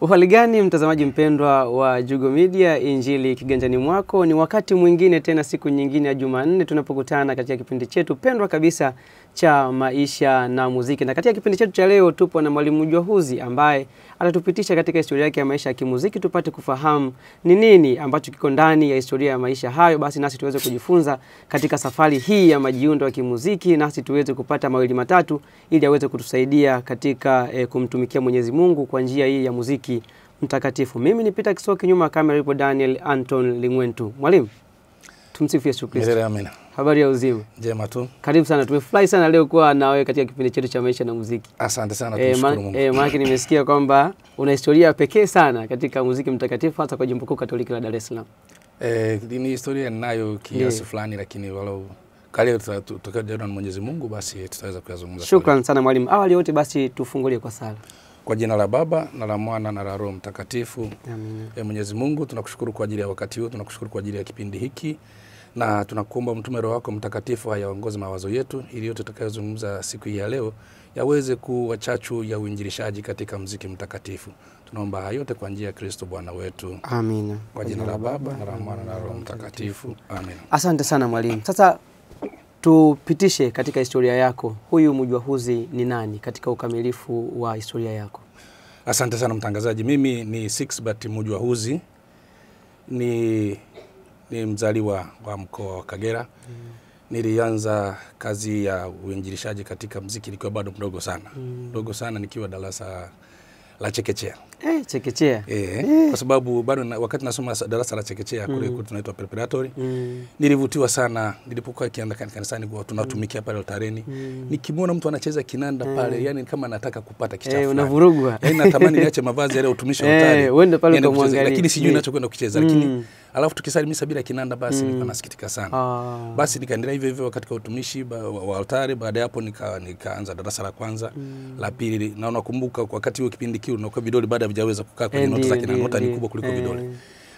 Uhali gani mtazamaji mpendwa wa Jugo Media, Injili kiganjani mwako. Ni wakati mwingine tena, siku nyingine ya Jumanne tunapokutana katika kipindi chetu pendwa kabisa cha maisha na muziki. Na katika kipindi chetu cha leo tupo na mwalimu Jwahuzi ambaye atatupitisha katika historia yake ya maisha ya kimuziki, tupate kufahamu ni nini ambacho kiko ndani ya historia ya maisha hayo, basi nasi tuweze kujifunza katika safari hii ya majiundo ya kimuziki, nasi tuweze kupata mawili matatu ili aweze kutusaidia katika kumtumikia Mwenyezi Mungu kwa njia hii ya muziki mtakatifu. Mimi ni Peter Kisoki, nyuma ya kamera yupo Daniel Anton Lingwentu. Mwalimu, tumsifu Yesu Kristo. Amina. Habari ya uzima? Njema tu. Karibu sana. Tumefurahi sana leo kuwa na wewe katika kipindi chetu cha maisha na muziki. Asante sana, tumshukuru Mungu. Maana nimesikia kwamba una historia pekee sana katika muziki mtakatifu, hasa kwa Jimbo Kuu Katoliki la Dar es Salaam. Ni historia ninayo kiasi fulani, lakini walau kale tutakaje na Mwenyezi Mungu basi tutaweza kuyazungumza. Shukrani sana mwalimu. Awali yote basi tufungulie kwa sala. Kwa jina la Baba na la Mwana na la Roho Mtakatifu. Amina. Mwenyezi Mungu, tunakushukuru kwa ajili ya wakati huu, tunakushukuru kwa ajili ya kipindi hiki, na tunakuomba mtume Roho wako Mtakatifu ayaongoze mawazo yetu ili yote tutakayozungumza siku hii ya leo yaweze kuwa chachu ya uinjilishaji katika muziki mtakatifu. Tunaomba hayo yote kwa njia ya Kristo Bwana wetu. Amina. Kwa jina la Baba na la Mwana na la Roho Mtakatifu. Amina. Asante sana mwalimu. Sasa tupitishe katika historia yako. Huyu Mjwahuzi ni nani katika ukamilifu wa historia yako? Asante sana mtangazaji. Mimi ni Sixbert Mjwahuzi. Ni mzaliwa wa mkoa wa Kagera. Nilianza kazi ya uinjilishaji katika muziki nikiwa bado mdogo sana. Mdogo sana nikiwa darasa la chekechea. Chekechea. Kwa sababu bado wakati nasoma darasa la chekechea kule tunaitwa preparatory. Nilivutiwa sana nilipokuwa kianda kanisani kwa tunatumikia pale altareni. Nikimwona mtu anacheza kinanda pale, yani kama nataka kupata kichafu. Unavurugwa. Yani natamani niache mavazi yale utumishi wa altari. Uende pale kumwangalia. Lakini sijui ninachokwenda kucheza, lakini alafu tukisalimia bila kinanda basi nilikuwa nasikitika sana. Basi nikaendelea hivyo hivyo katika utumishi wa altari. Baada ya hapo nikaanza darasa la kwanza, la pili. Na unakumbuka wakati huo kipindi kile unakuwa vidole baada havijaweza kukaa kwenye nota za kinanda, nota ni kubwa kuliko vidole.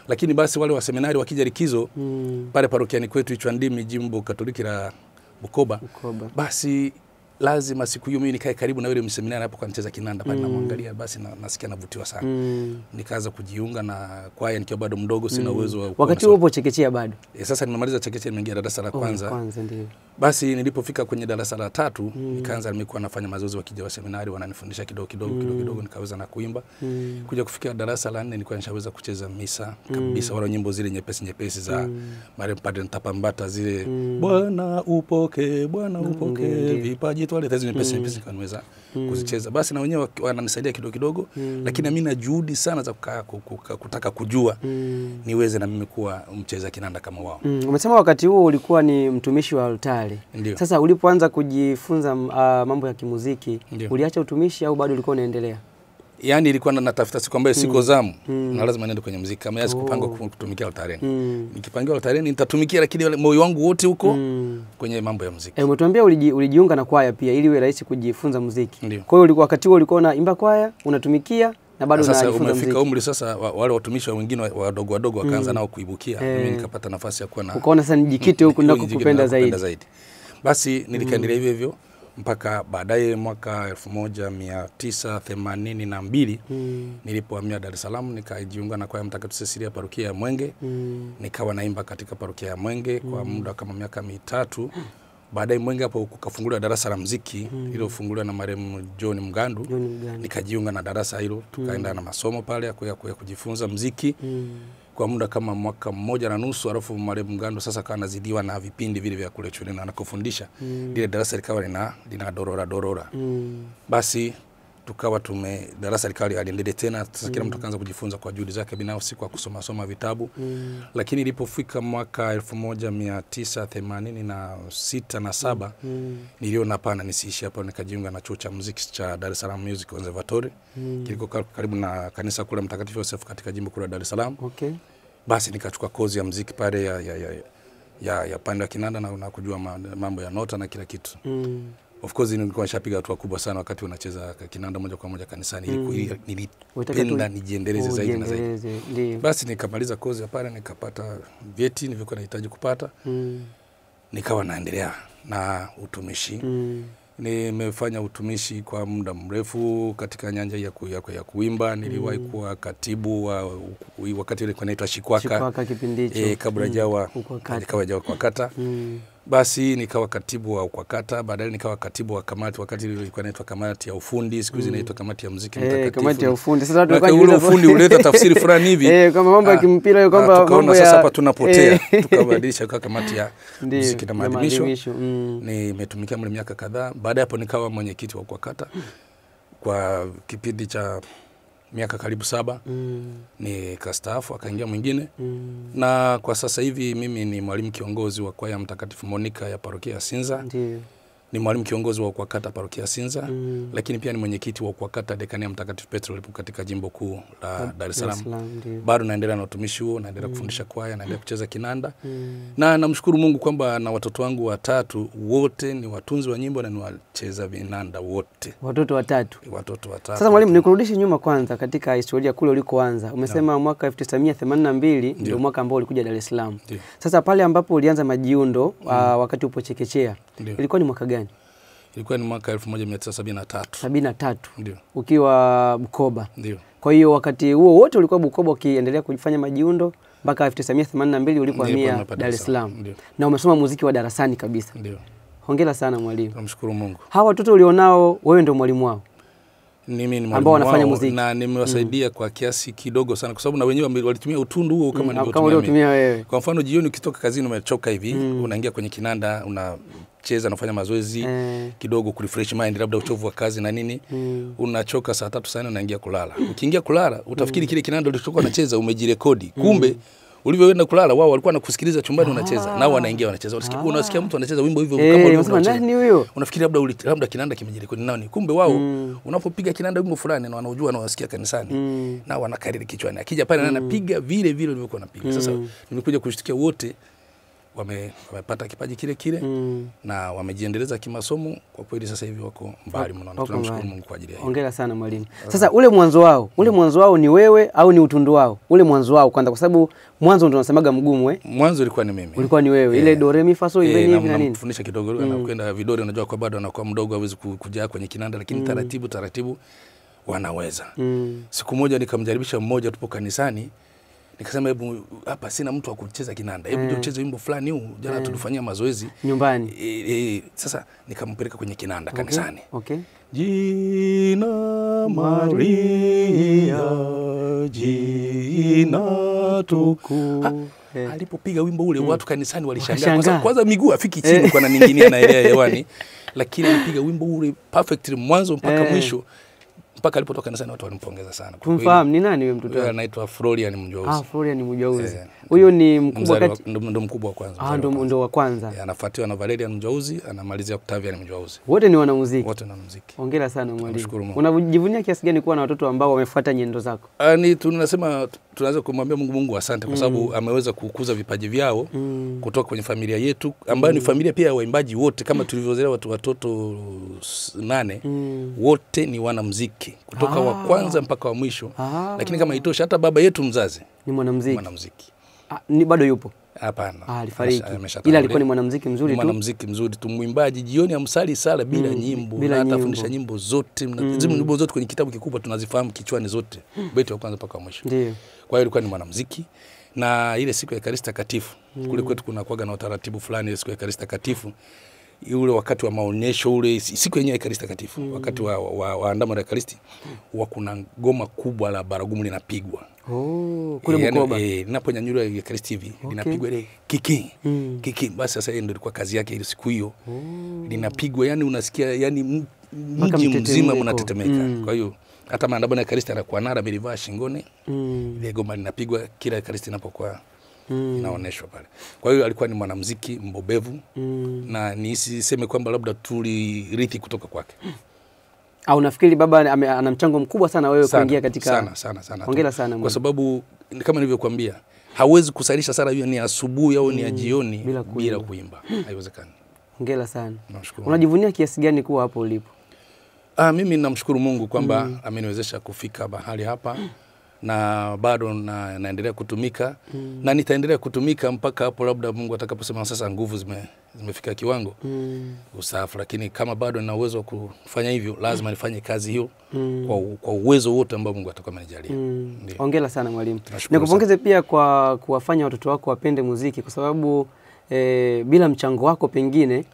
Lakini basi wale wa seminari wakija likizo pale parokiani kwetu Ichwandimi, Jimbo Katoliki la Bukoba. Basi lazima siku hiyo mimi nikae karibu na yule mseminari hapo kwa nicheza kinanda pale na muangalia, basi nasikia navutiwa sana. Nikaanza kujiunga na kwaya nikiwa bado mdogo, sina uwezo wa wakati upo chekechea bado. Sasa nimemaliza chekechea, nimeingia darasa la kwanza. Ndio. Basi nilipofika kwenye darasa la 3 nikaanza nimekuwa nafanya mazoezi wakija wa seminari wananifundisha kidogo nikaweza na kuimba. Kuja kufikia darasa la 4 nilikuwa nishaweza kucheza misa kabisa, wala nyimbo zile nyepesi za Marehemu Padre Ntapambata zile, Bwana upoke vipaji twale hizo nyepesi kanaweza kuzicheza. Basi na wenyewe wananisaidia kidogo, lakini mimi na juhudi sana za kutaka kujua niweze na mimi kuwa mcheza kinanda kama wao. Umesema wakati huo ulikuwa ni mtumishi wa altari. Ndiyo. Sasa ulipoanza kujifunza mambo ya kimuziki, uliacha utumishi au bado ulikuwa unaendelea? Yani ilikuwa natafuta siku ambayo siko zamu na lazima niende kwenye muziki, kama yasi kupanga kutumikia altareni. Nikipangiwa altareni nitatumikia, lakini moyo wangu wote huko kwenye mambo ya muziki. Umetuambia ulijiunga na kwaya pia ili iwe rahisi kujifunza muziki. Ndiyo. Kwa hiyo wakati huo ulikuwa unaimba kwaya, unatumikia na bado unajifunza muziki. Sasa umefika umri sasa wale watumishi wengine wadogo wakaanza nao kuibukia. Mimi nikapata nafasi ya kuwa na ukaona sasa nijikite huko ndako kupenda zaidi. Basi nilikaendelea hivyo mpaka baadaye mwaka 1982 nilipohamia Dar es Salaam nikajiunga na kwaya Mtakatifu Cecilia parokia ya Mwenge. Nikawa naimba katika parokia ya Mwenge kwa muda kama miaka 3. Baadaye Mwenge hapo kukafunguliwa darasa la muziki lililofunguliwa na Marehemu John Mgandu. Nikajiunga na darasa hilo, tukaenda na masomo pale ya kujifunza muziki kwa muda kama mwaka 1.5. Alafu Marehemu Mgandu sasa akawa anazidiwa na vipindi vile vya kule shuleni na kufundisha. Ile darasa likawa lina dorora. Basi tukawa darasa likawa liendelee tena. Sasa kila mtu akaanza kujifunza kwa juhudi zake binafsi kwa kusoma vitabu. Lakini ilipofika mwaka 1986 na 7 niliona hapana, nisiishi hapo, nikajiunga na chuo cha muziki cha Dar es Salaam Music Conservatory. Kiliko karibu na kanisa kule Mtakatifu Joseph katika Jimbo Kuu la Dar es Salaam. Basi nikachukua kozi ya muziki pale ya pande ya kinanda na kujua mambo ya nota na kila kitu. Of course nilikuwa nishapiga hatua kubwa sana wakati unacheza kinanda moja kwa moja kanisani. Nilipenda nijiendeleze zaidi na zaidi. Basi nikamaliza kozi ya pale, nikapata vyeti nilivyokuwa nahitaji kupata. Nikawa naendelea na utumishi. Nimefanya utumishi kwa muda mrefu katika nyanja ya kuimba. Niliwahi kuwa katibu wakati ile inaitwa Shikwaka kipindi hicho. Kabla jawa kwa kata. Basi nikawa katibu wa kwa kata, baadaye nikawa katibu wa kamati wakati ile ilikuwa inaitwa kamati ya ufundi, siku hizi inaitwa kamati ya muziki mtakatifu. Kamati ya ufundi. Sasa tulikuwa ule ufundi uleta tafsiri fulani hivi. Kama mambo ya kimpira hiyo kwamba mambo ya sasa hapa tunapotea. Tukabadilisha kwa kamati ya muziki na maadhimisho. Nimetumikia mle miaka kadhaa. Baada hapo nikawa mwenyekiti wa kwa kata kwa kipindi cha miaka karibu 7. Nikastaafu, akaingia mwingine. Na kwa sasa hivi mimi ni mwalimu kiongozi wa kwaya Mtakatifu Monica ya parokia ya Sinza. Ndiyo. Ni mwalimu kiongozi wa kwa kata parokia ya Sinza. Lakini pia ni mwenyekiti wa kwa kata dekania Mtakatifu Petro lipo katika jimbo kuu la Dar es Salaam. Bado naendelea na utumishi huo, naendelea kufundisha kwaya, naendelea kucheza kinanda. Na namshukuru Mungu kwamba na watoto wangu 3 wote ni watunzi wa nyimbo na ni wacheza vinanda wote. Watoto 3. Watoto 3. Sasa mwalimu, nikurudishe nyuma kwanza katika historia kule ulikoanza. Umesema mwaka 1982 ndio mwaka ambao ulikuja Dar es Salaam. Sasa pale ambapo ulianza majiundo wakati upo chekechea, ilikuwa ni mwaka gani? Ilikuwa ni mwaka 1973. 73. Ndio. Ukiwa Bukoba. Ndio. Kwa hiyo wakati huo wote ulikuwa Bukoba ukiendelea kufanya majiundo mpaka 1982 ulipohamia Dar es Salaam. Na umesoma muziki wa darasani kabisa. Ndio. Hongera sana mwalimu. Namshukuru Mungu. Hawa watoto ulionao wewe ndio mwalimu wao? Mimi ni mwalimu ambao wanafanya muziki na nimewasaidia kwa kiasi kidogo sana kwa sababu na wenyewe walitumia utundu huo kama nilivyotumia wewe. Kwa mfano jioni ukitoka kazini umechoka hivi, unaingia kwenye kinanda, unacheza, unafanya mazoezi kidogo ku refresh mind, labda uchovu wa kazi na nini. Unachoka saa 3 saa 4 unaingia kulala. Ukiingia kulala utafikiri kile kinanda ulichokuwa unacheza umejirekodi. Kumbe ulivyoenda kulala wao walikuwa wanakusikiliza chumbani unacheza, nao wanaingia wanacheza. Unasikia mtu anacheza wimbo hivyo kama ulivyocheza. Nani huyo? Unafikiri labda kinanda kimejirekodi nani? Kumbe wao unapopiga kinanda wimbo fulani na wanaujua na wasikia kanisani, nao wanakariri kichwani. Akija pale anapiga vile vile ulivyokuwa unapiga. Sasa nimekuja kushtukia wote wamepata kipaji kile na wamejiendeleza kimasomo. Kwa kweli sasa hivi wako mbali mno, na tunamshukuru Mungu kwa ajili ya hiyo. Hongera sana mwalimu. Sasa ule mwanzo wao ni wewe au ni utundu wao? Ule mwanzo wao kwanza, kwa sababu mwanzo ndio unasemaga mgumu Mwanzo ilikuwa ni mimi. Ulikuwa ni wewe. Ile do re mi fa so hivi hivi na nini? Nafundisha kidogo na kwenda vidole, unajua kwa bado anakuwa mdogo hawezi kuja kwenye kinanda, lakini taratibu wanaweza. Siku moja nikamjaribisha mmoja tupo kanisani. Nikasema hebu hapa sina mtu wa kucheza kinanda. Hebu ndio ucheze wimbo fulani huu. Jana tulifanyia mazoezi nyumbani. Sasa nikampeleka kwenye kinanda kanisani. Jina Maria, jina tukufu. Alipopiga wimbo ule watu kanisani walishangaa. Kwanza miguu afiki chini kwa ninginia na ile hewani. Lakini alipiga wimbo ule perfectly mwanzo mpaka mwisho. Mpaka alipotoka kanisani watu walimpongeza sana. Tumfahamu ni nani huyo mtoto? Anaitwa Florian Mjauzi. Florian Mjauzi. Huyo ni mkubwa ndo mkubwa wa kwanza. Ndo wa kwanza. Anafuatiwa na Valerian Mjauzi, anamalizia Octavian Mjauzi. Wote ni wanamuziki. Wote na muziki. Hongera sana mwalimu. Unajivunia kiasi gani kuwa na watoto ambao wamefuata nyendo zako? Tunaweza kumwambia Mungu asante kwa sababu ameweza kukuza vipaji vyao kutoka kwenye familia yetu ambayo ni familia pia ya waimbaji wote kama tulivyozea watoto 8 wote ni wanamuziki kutoka wa kwanza mpaka wa mwisho. Lakini kama itosha hata baba yetu mzazi ni mwanamuziki. Ni bado yupo? Hapana. Alifariki. Ila alikuwa ni mwanamuziki mzuri tu. Mwanamuziki mzuri tu, mwimbaji, jioni amsali sala bila nyimbo, na atafundisha nyimbo zote. Nyimbo zote kwenye kitabu kikubwa tunazifahamu kichwani zote. Beti wa kwanza mpaka mwisho. Ndio. Kwa hiyo alikuwa ni mwanamuziki. Na ile siku ya Ekaristi Takatifu, kule kwetu kuna kuaga na utaratibu fulani ile siku ya Ekaristi Takatifu. Ule wakati wa maonyesho ule siku yenyewe Ekaristi Takatifu, wakati wa andamo la Ekaristi, huwa kuna ngoma kubwa la baragumu linapigwa. Kule Bukoba. Ninaponyanyuliwa Ekaristi hivi linapigwa ile kiki. Basi sasa ndio ilikuwa kazi yake ile siku hiyo. Linapigwa yani unasikia yani mji mzima unatetemeka. Kwa hiyo hata maandamano ya Ekaristi anakuwa nara amelivaa shingoni. Ile ngoma linapigwa kila Ekaristi inapokuwa inaonyeshwa pale. Kwa hiyo alikuwa ni mwanamuziki mbobevu na nisiseme kwamba labda tulirithi kutoka kwake. Au nafikiri baba ana mchango mkubwa sana wewe kuingia katika sana. Hongera sana. Kwa sababu kama nilivyokuambia hauwezi kusalisha sala hiyo ni asubuhi au ni ya jioni bila kuimba. Haiwezekani. Hongera sana. Unajivunia kiasi gani kuwa hapo ulipo? Mimi namshukuru Mungu kwamba ameniwezesha kufika mahali hapa na bado naendelea kutumika na nitaendelea kutumika mpaka hapo labda Mungu atakaposema sasa nguvu zimefika kiwango usaafu. Lakini kama bado nina uwezo wa kufanya hivyo, lazima nifanye kazi hiyo kwa uwezo wote ambao Mungu atakuwa amenijalia. Hongera sana mwalimu. Nikupongeze pia kwa kuwafanya watoto wako wapende muziki, kwa sababu bila mchango wako pengine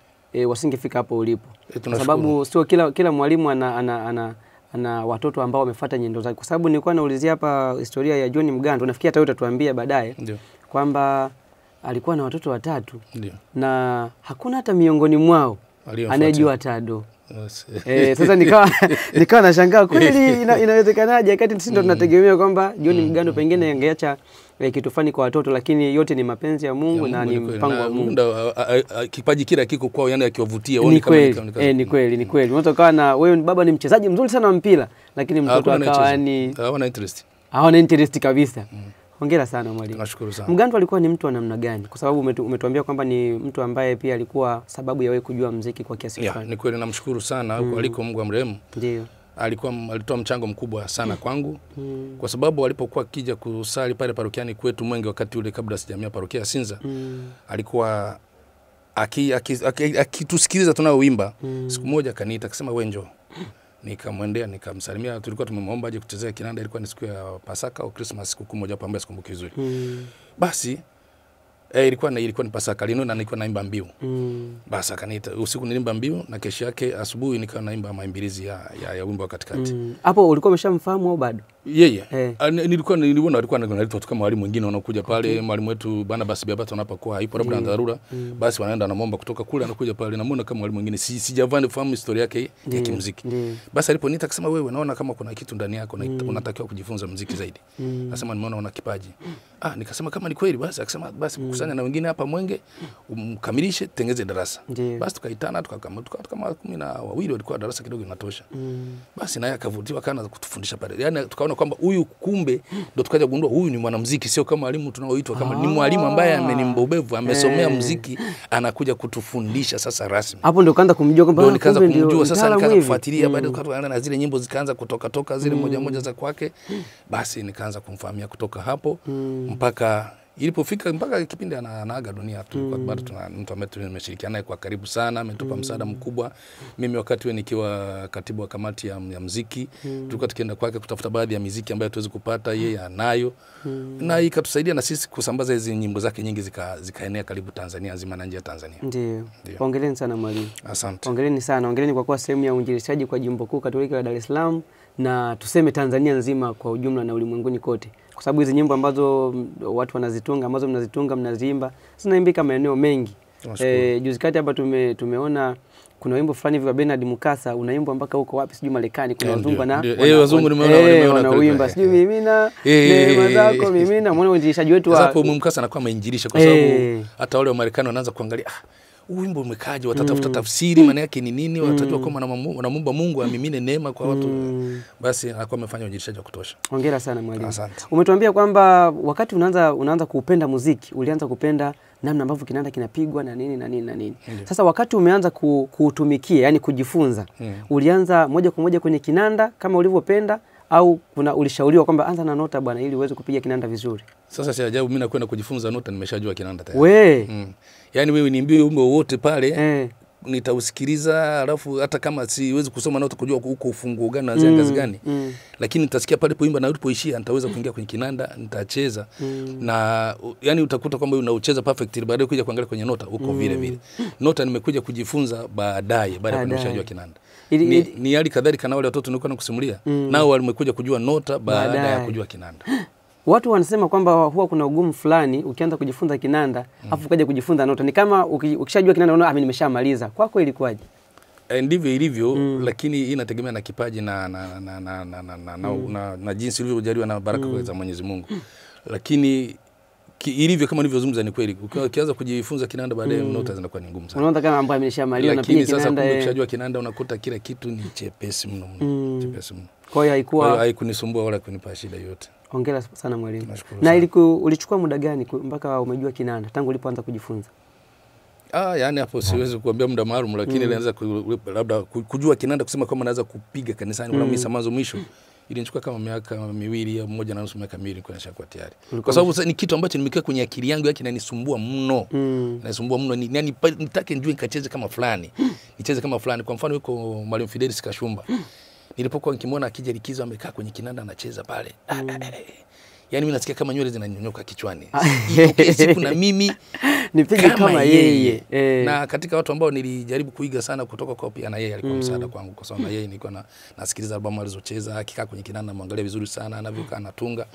wasingefika hapo ulipo. Kwa sababu sio kila mwalimu ana watoto ambao wamefuata nyendo zake. Kwa sababu nilikuwa naulizia hapa historia ya John Mgando, nafikiri hata wewe utatuambia baadaye kwamba alikuwa na watoto 3 na hakuna hata miongoni mwao anayejua tado. Sasa nikawa nashangaa kweli inawezekanaje wakati sisi ndo tunategemea kwamba John Mgando pengine angeacha kitu fani kwa watoto, lakini yote ni mapenzi ya Mungu na ni mpango wa Mungu. Kipaji kila kiko kwao, yani akiwavutia ni kweli. Unaweza kuwa na wewe baba ni mchezaji mzuri sana wa mpira, lakini mtoto akawa ni hawana interest kabisa. Hongera sana mwalimu. Nashukuru sana. Mgando alikuwa ni mtu wa namna gani? Kwa sababu umetuambia kwamba ni mtu ambaye pia alikuwa sababu ya wewe kujua muziki kwa kiasi fulani. Ni kweli, namshukuru sana huko aliko, Mungu amrehemu. Ndio. Alitoa mchango mkubwa sana kwangu kwa sababu alipokuwa akija kusali pale parokiani kwetu Mwenge wakati ule kabla sijamia parokia ya Sinza, alikuwa akitusikiliza tunaoimba. Siku moja akaniita akasema wewe njoo. Nikamwendea nikamsalimia, tulikuwa tumemwomba aje kuchezea kinanda, ilikuwa ni siku ya Pasaka au Christmas, siku moja hapo ambayo sikumbuki vizuri. Basi ilikuwa ni Pasaka lino na nilikuwa naimba mbiu. Basi akaniita usiku nilimba mbiu na kesho yake asubuhi nikawa naimba maimbilizi ya wimbo wa katikati. Hapo ulikuwa umeshamfahamu au bado? Yeye. Niliona alikuwa anaitwa kama walimu wengine wanakuja pale, mwalimu wetu Barnabas Biabato anapokuwa haipo labda na dharura, basi wanaenda na muomba kutoka kule anakuja pale, namuona kama walimu wengine, sijavani fahamu historia yake ya kimuziki. Basi aliponiita akasema wewe naona kama kuna kitu ndani yako na unatakiwa kujifunza muziki zaidi. Nasema nimeona una kipaji. Nikasema kama ni kweli basi, akasema basi kusanya na wengine hapa Mwenge umkamilishe tengeze darasa. Basi tukaitana kama 12 walikuwa darasa kidogo inatosha. Basi naye akavutiwa kana kutufundisha pale. Yaani tukaona kwamba huyu kumbe ndo tukaja kugundua huyu ni mwanamuziki, sio kama walimu tunaoitwa kama ni mwalimu ambaye amenibobevu, amesomea muziki, anakuja kutufundisha sasa rasmi. Hapo ndo kaanza kumjua kwamba ndo nikaanza kumjua sasa, nikaanza kufuatilia baadaye tukaanza na zile nyimbo zikaanza kutoka zile moja za kwake. Basi nikaanza kumfahamia kutoka hapo mpaka ilipofika mpaka kipindi anaaga dunia tu. Kwa bado tuna mtu ambaye tumeshirikiana naye kwa karibu sana, ametupa msaada mkubwa. Mimi wakati wewe nikiwa katibu wa kamati ya muziki, tulikuwa tukienda kwake kutafuta baadhi ya muziki ambayo tuweze kupata, yeye anayo. Na ikatusaidia na sisi kusambaza hizo nyimbo zake nyingi zikaenea karibu Tanzania nzima na nje ya Tanzania. Ndio. Hongereni sana mwalimu. Asante. Hongereni sana. Hongereni kwa kuwa sehemu ya uinjilishaji kwa Jimbo Kuu Katoliki la Dar es Salaam na tuseme Tanzania nzima kwa ujumla na ulimwenguni kote. Kwa sababu hizi nyimbo ambazo watu wanazitunga, ambazo mnazitunga, mnaziimba, zinaimbika maeneo mengi. Juzi kati hapa tumeona kuna wimbo fulani hivi wa Bernard Mukasa unaimbwa mpaka huko wapi sijui Marekani, kuna wazungu na wazungu nimeona wanauimba sijui mimina neema zako mimina. Muone uinjilishaji wetu hapo Mukasa anakuwa ameinjilisha kwa sababu hata wale wa Marekani wanaanza kuangalia wimbo umekaje, watatafuta tafsiri maana yake ni nini, watajua kama wanamuomba Mungu amimine neema kwa watu. Basi anakuwa amefanya ujirishaji wa kutosha. Hongera sana mwalimu. Asante. Umetuambia kwamba wakati unaanza kuupenda muziki, ulianza kupenda namna ambavyo kinanda kinapigwa na nini. Sasa wakati umeanza kuutumikia, yani kujifunza, ulianza moja kwa moja kwenye kinanda kama ulivyopenda au ulishauriwa kwamba anza na nota bwana ili uweze kupiga kinanda vizuri? Sasa si ajabu mimi nakwenda kujifunza nota nimeshajua kinanda tayari. Yaani wewe niambie wimbo wote pale nitausikiliza, alafu hata kama siwezi kusoma nota kujua huko ufunguo gani na ngazi gani, lakini nitasikia pale poimba na ulipoishia nitaweza kuingia kwenye kinanda nitacheza. Na yani utakuta kwamba unaucheza perfect, baadaye kuja kuangalia kwenye nota uko vile vile. Nota nimekuja kujifunza baadaye baada ya kumeshajua kinanda. Ni hali kadhalika na wale watoto nilikuwa nakusimulia, nao walimekuja kujua nota baada ya kujua kinanda. Watu wanasema kwamba huwa kuna ugumu fulani ukianza kujifunza kinanda afu ukaja kujifunza nota. Ni kama ukishajua kinanda unaona nimeshamaliza. Kwako ilikuwaje? Ndivyo ilivyo, lakini hii inategemea na kipaji na jinsi ulivyojaliwa na baraka za Mwenyezi Mungu. Lakini ilivyo kama nilivyozungumza ni kweli, ukianza kujifunza kinanda baadaye nota zinakuwa ni ngumu sana. Unaona kama ambaye ameshamaliza na pia kinanda. Lakini sasa ukishajua kinanda unakuta kila kitu ni chepesi mno. Chepesi mno. Kwa hiyo haikunisumbua wala kunipa shida yote. Hongera sana mwalimu. Na ulichukua muda gani mpaka umejua kinanda tangu ulipoanza kujifunza? Yani hapo siwezi kuambia muda maalum, lakini nilianza labda kujua kinanda kusema kama naweza kupiga kanisani wala misa mwanzo mwisho Ilinichukua kama miaka 2 au 1.5 miaka 2 nilikuwa nishakuwa tayari. Kwa sababu ni kitu ambacho nimekaa kwenye akili yangu yake inanisumbua mno. Inanisumbua mno, yani nitake njue nikacheze kama fulani. Nicheze kama fulani. Kwa mfano yuko Mwalimu Fidelis Kashumba. Nilipokuwa nikimwona akija likizo amekaa kwenye kinanda anacheza pale. Yani mimi nasikia kama nywele zinanyonyoka kichwani. Siku na mimi nipige kama yeye. Na katika watu ambao nilijaribu kuiga sana kutoka kwa pia na yeye alikuwa msaada kwangu, kwa sababu na yeye nilikuwa nasikiliza albamu alizocheza, akikaa kwenye kinanda muangalia vizuri sana anavyokaa anatunga.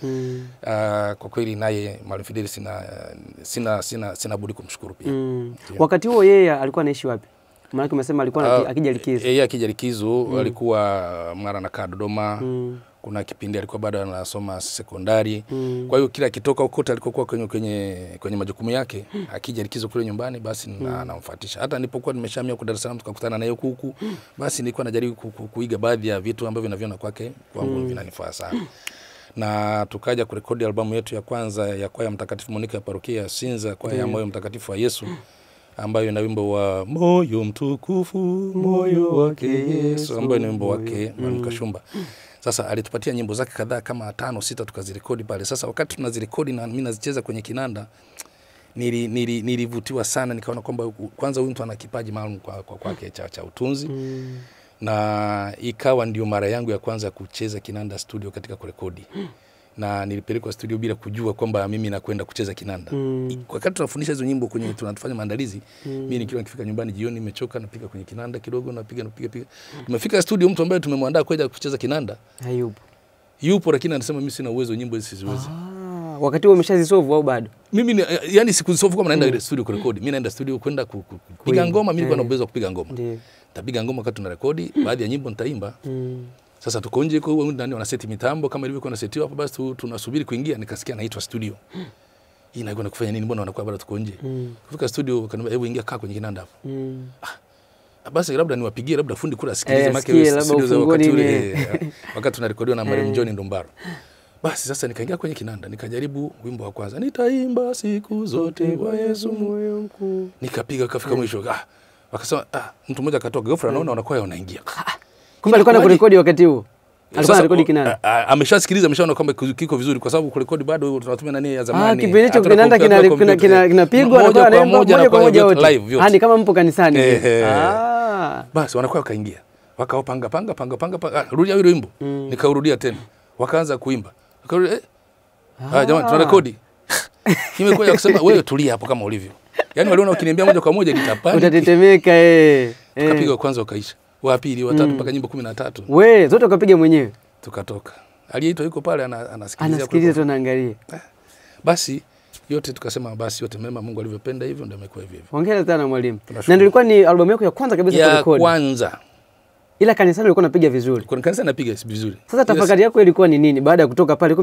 Kwa kweli naye Mwalimu Fidelis sina budi kumshukuru pia. Wakati huo yeye alikuwa anaishi wapi? Maana umesema alikuwa akija likizo. Yeye akija likizo alikuwa mara anakaa Dodoma. Kuna kipindi alikuwa bado anasoma sekondari. Kwa hiyo kila kitoka huko alikokuwa kwenye majukumu yake, akija likizo kule nyumbani basi anamfuatisha. Hata nilipokuwa nimeshamia kwa Dar es Salaam tukakutana naye huku, basi nilikuwa najaribu kuiga baadhi ya vitu ambavyo ninaviona kwake kwangu vinanifaa sana. Na tukaja kurekodi albamu yetu ya kwanza ya kwaya Mtakatifu Monica ya parokia ya Sinza, kwaya ya Moyo Mtakatifu wa Yesu, ambayo ina wimbo wa moyo mtukufu moyo wake Yesu, ambayo ni wimbo wake Mwalimu Kashumba. Sasa alitupatia nyimbo zake kadhaa kama 5 6 tukazirekodi pale. Sasa wakati tunazirekodi na mimi nazicheza kwenye kinanda, nilivutiwa sana, nikaona kwamba kwanza huyu mtu ana kipaji maalum kwake cha utunzi. Na ikawa ndio mara yangu ya kwanza kucheza kinanda studio katika kurekodi. Na nilipelekwa studio bila kujua kwamba mimi nakwenda kucheza kinanda. Wakati tunafundisha hizo nyimbo kwenye tunafanya maandalizi, mimi nikiwa nikifika nyumbani jioni nimechoka, napiga kwenye kinanda kidogo, napiga. Tumefika studio, mtu ambaye tumemwandaa kuja kucheza kinanda yupo, lakini anasema mimi sina uwezo, nyimbo hizi siziwezi. Wakati huo umeshazisolve au bado? Mimi yani sikuzisolve kama naenda studio kurekodi. Mimi naenda studio kwenda kupiga ngoma, mimi nilikuwa na uwezo wa kupiga ngoma. Nitapiga ngoma wakati tunarekodi, baadhi ya nyimbo nitaimba. Sasa tuko nje kwa huko ndani wanaseti mitambo kama ilivyokuwa na setiwa hapo, basi tunasubiri kuingia, nikasikia naitwa studio. Hii inakwenda kufanya nini, mbona wanakuwa bado tuko nje? Kufika studio wakaniambia hebu ingia kaa kwenye kinanda hapo. Basi labda niwapigie labda fundi kula asikilize make studio za wakati ule wakati tunarekodiwa na Mariam John Ndombaro. Basi sasa nikaingia kwenye kinanda, nikajaribu wimbo wa kwanza, nitaimba siku zote kwa Yesu moyo mkuu. Nikapiga kafika mwisho. Wakasema mtu mmoja akatoka ghafla, naona wanakuwa wanaingia. Kumbe alikuwa anarekodi wakati huo. Alikuwa anarekodi kinanda. Ameshasikiliza, ameshaona kwamba kiko vizuri, kwa sababu kurekodi bado tunatumia nani ya zamani. Kipindi hicho kinanda kinapigwa na kwa moja kwa moja live. Ni kama mpo kanisani. Basi wanakuwa wakaingia. Panga. Rudia hilo wimbo. Nikaurudia tena. Wakaanza kuimba. Jamani tunarekodi. Kimekuja kusema wewe tulia hapo kama ulivyo. Yaani waliona ukiniambia moja kwa moja nitapani. Utatetemeka Tukapiga kwanza ukaisha. Wa pili, wa tatu mpaka nyimbo 13. Wewe zote ukapiga mwenyewe? Tukatoka. Aliyeitwa yuko pale anasikiliza tu anaangalia. Basi yote tukasema basi yote mema Mungu alivyopenda hivyo ndio imekuwa hivyo. Hongera sana mwalimu. Na ndio ilikuwa ni albamu yako ya kwanza kabisa kurekodi? Ya kwanza. Ila kanisani ulikuwa unapiga vizuri? Kwa kanisani napiga vizuri. Sasa tafakari yako ilikuwa ni nini baada ya kutoka pale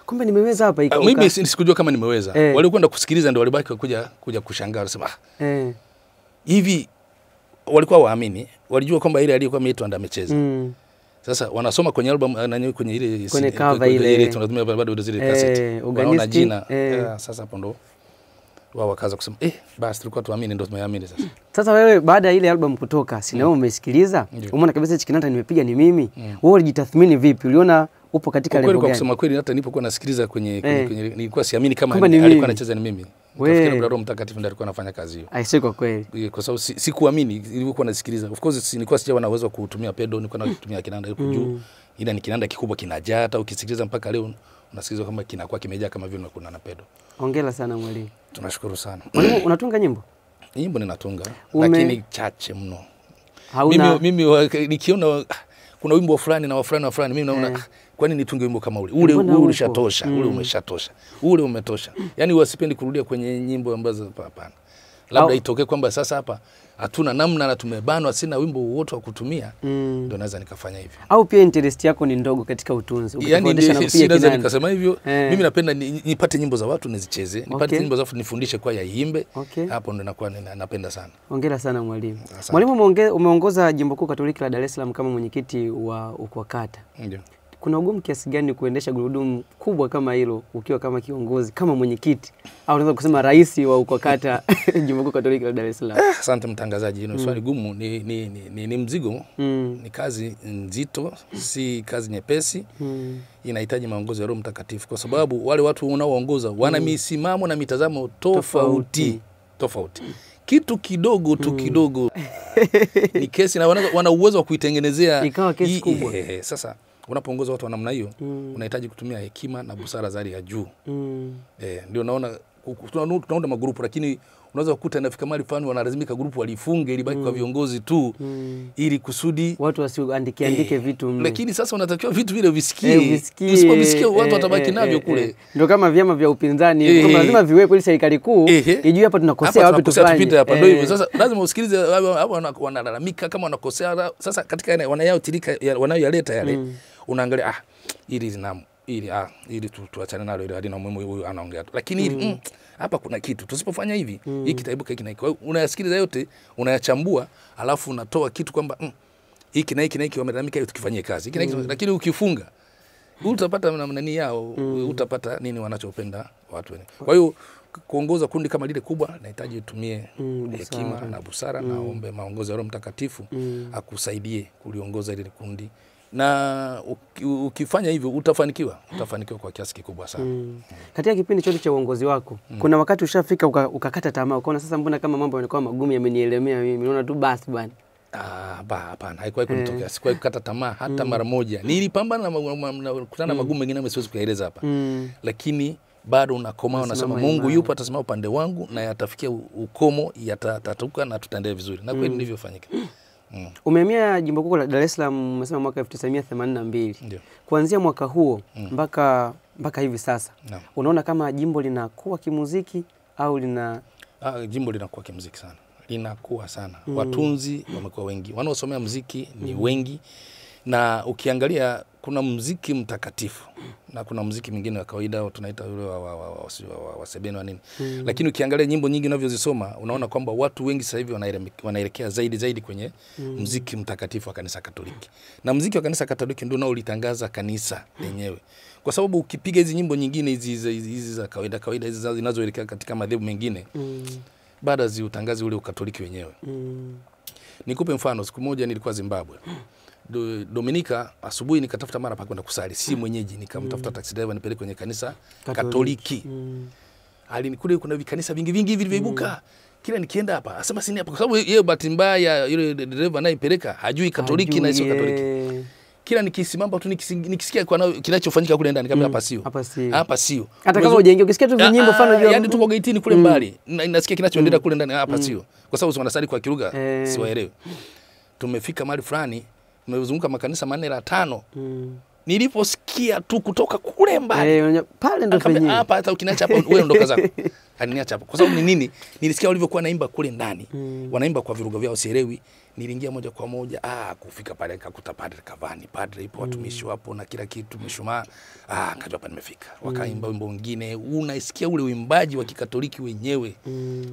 kumbe nimeweza hapa ikaoka? Mimi sikujua kama nimeweza. Walikwenda kusikiliza ndio walibaki kuja kushangaa, wanasema hivi walikuwa waamini, walijua kwamba ile aliyekuwa ameitwa ndo amecheza. Sasa wanasoma kwenye album kwenye ile cover ile tunatumia bado zile cassette. Wanaona jina. Sasa hapo ndo wao wakaanza kusema basi tulikuwa tuamini ndio tumeamini sasa. Sasa wewe baada ya ile album kutoka, si leo umesikiliza? Umeona kabisa hichi kinanda nimepiga ni mimi. Wewe ulijitathmini vipi? Uliona upo katika level gani? Kwa kusema kweli hata nilipokuwa nasikiliza kwenye nilikuwa siamini kama alikuwa anacheza ni mimi. Nafikiri Roho Mtakatifu ndiye alikuwa anafanya kazi hiyo. Aisee, kwa kweli. Kwa sababu sikuamini nilikuwa nasikiliza. Of course nilikuwa sijawa na uwezo wa kutumia pedal, nilikuwa natumia kinanda huko juu. Ila ni kinanda kikubwa kinajaa, hata ukisikiliza mpaka leo unasikiliza kama kinakuwa kimejaa kama vile kuna na pedal. Hongera sana mwalimu. Tunashukuru sana. Mwalimu, unatunga nyimbo? Nyimbo ninatunga, lakini chache mno. Mimi nikiona kuna wimbo fulani na fulani mimi naona kwa nini nitunge wimbo kama ule ulishatosha, ule umeshatosha, ule umetosha. Yaani wasipendi kurudia kwenye nyimbo ambazo hapana. Labda itokee kwamba sasa hapa hatuna namna na tumebanwa, sina wimbo wote wa kutumia, ndio naweza nikafanya hivyo. Au pia interest yako ni ndogo katika utunzi, ukifundisha na kupiga kinanda. Nikasema hivyo, mimi napenda nipate nyimbo za watu nizicheze, nipate nyimbo za watu nifundishe kwa ya iimbe. Hapo ndo nakuwa napenda sana. Hongera sana mwalimu. Mwalimu, umeongoza Jimbo Kuu Katoliki la Dar es Salaam kama mwenyekiti wa UKWAKATA. Ndio. kuna ugumu kiasi gani kuendesha gurudumu kubwa kama hilo ukiwa kama kiongozi, kama mwenyekiti au unaweza kusema rais wa ukokata Jimbo Kuu Katoliki la Dar es Salaam? Asante mtangazaji, ni swali gumu, ni mzigo, ni kazi nzito, si kazi nyepesi. Inahitaji maongozo ya Roho Mtakatifu, kwa sababu wale watu unaoongoza wana misimamo na mitazamo tofauti. Kitu kidogo tu kidogo ni kesi, na wana uwezo wa kuitengenezea ikawa kesi kubwa. Sasa unapoongoza watu wa namna hiyo, unahitaji kutumia hekima na busara za hali ya juu. Ndio naona tunaunda magrupu, lakini unaweza kukuta inafika mahali fulani wanalazimika grupu walifunge ili baki kwa viongozi tu, ili kusudi watu wasiandike vitu lakini sasa unatakiwa vitu vile visikie. Usipobisikia watu watabaki navyo kule. Ndio kama vyama vya upinzani, kama lazima viwekwe ili serikali kuu ijue hapa tunakosea, wapi tufanye. Ndio hivyo. Sasa lazima usikilize hapo wanalalamika kama wanakosea. Sasa katika wanayotirika wanayoyaleta yale, unaangalia ili tuachane nalo, ili halina muhimu, huyu anaongea tu. Lakini hapa kuna kitu tusipofanya hivi, hiki kitaibuka, hiki na hiki. Kwa hiyo unayasikiliza yote, unayachambua, alafu unatoa kitu kwamba hiki na hiki na hiki wamelalamika, hiyo tukifanyie kazi. Hiki na hiki, lakini ukifunga utapata nani yao, utapata nini wanachopenda watu wenyewe. Kwa hiyo kuongoza kundi kama lile kubwa inahitaji utumie hekima na busara, na ombe maongozo ya Roho Mtakatifu akusaidie kuliongoza lile kundi. Na ukifanya hivyo utafanikiwa kwa kiasi kikubwa sana. Katika kipindi chote cha uongozi wako, kuna wakati ushafika ukakata tamaa, ukaona sasa mbona kama mambo yanakuwa magumu, yamenielemea mimi, naona tu basi bwana? Hapana, haikuwahi kunitokea. Sikuwahi kukata tamaa hata mara moja. Nilipambana na kukutana magumu mengine ambayo siwezi kueleza hapa. Lakini bado unakomaa, unasema Mungu yupo, atasema upande wangu na yatafikia ukomo, yatatatuka na tutaendelea vizuri. Na kweli ndivyo-fanyika. Umehamia Jimbo Kuu la Dar es Salaam, umesema mwaka 1982. Ndio. Kuanzia mwaka huo mpaka hivi sasa, unaona kama jimbo linakuwa kimuziki au jimbo linakuwa kimuziki sana. Linakuwa sana. Watunzi wamekuwa wengi. Wanaosomea muziki ni wengi. Na ukiangalia kuna muziki mtakatifu na kuna muziki mwingine wa kawaida tunaita yule wa sebeni wa nini. Lakini ukiangalia nyimbo nyingi unavyozisoma, unaona kwamba watu wengi sasa hivi wanaelekea zaidi kwenye muziki mtakatifu wa Kanisa Katoliki. Na muziki wa Kanisa Katoliki ndio unaolitangaza kanisa lenyewe. Kwa sababu ukipiga hizi nyimbo nyingine hizi za kawaida hizi zinazoelekea katika madhehebu mengine, baada ziutangazi ule ukatoliki wenyewe. Nikupe mfano, siku moja nilikuwa Zimbabwe. Dominika asubuhi nikatafuta mara pa kwenda kusali, si mwenyeji, nikamtafuta taxi driver nipeleke kwenye kanisa Katoliki. Alikule kuna vikanisa vingi hivi vilivyoibuka. Kila nikienda hapa asema sini hapa, kwa sababu yeye bahati mbaya yule dereva anayepeleka hajui Katoliki na sio Katoliki. Kila nikisimama tu nikisikia kinachofanyika kule ndani, kama hapa sio. Hata kama hujaingia ukisikia tu nyimbo mfano hiyo, yani tuko gaitini kule mbali, nasikia kinachoendelea kule ndani, hapa sio. Kwa sababu wanasali kwa kilugha siwaelewi. Tumefika mahali fulani, tumezunguka makanisa 4 au 5. Niliposikia tu kutoka kule mbali, pale ndo penyewe. Hapa hata ukiniacha hapo wewe ondoka zako. Aliniacha hapo. Kwa sababu ni nini? Nilisikia walivyokuwa naimba kule ndani. Wanaimba kwa virugo vyao sielewi. Niliingia moja kwa moja, kufika pale nikakuta padre kavani, padre ipo, watumishi wapo na kila kitu, mishumaa. Kajua hapa nimefika. Wakaimba wimbo mwingine, unaisikia ule uimbaji wa Kikatoliki wenyewe.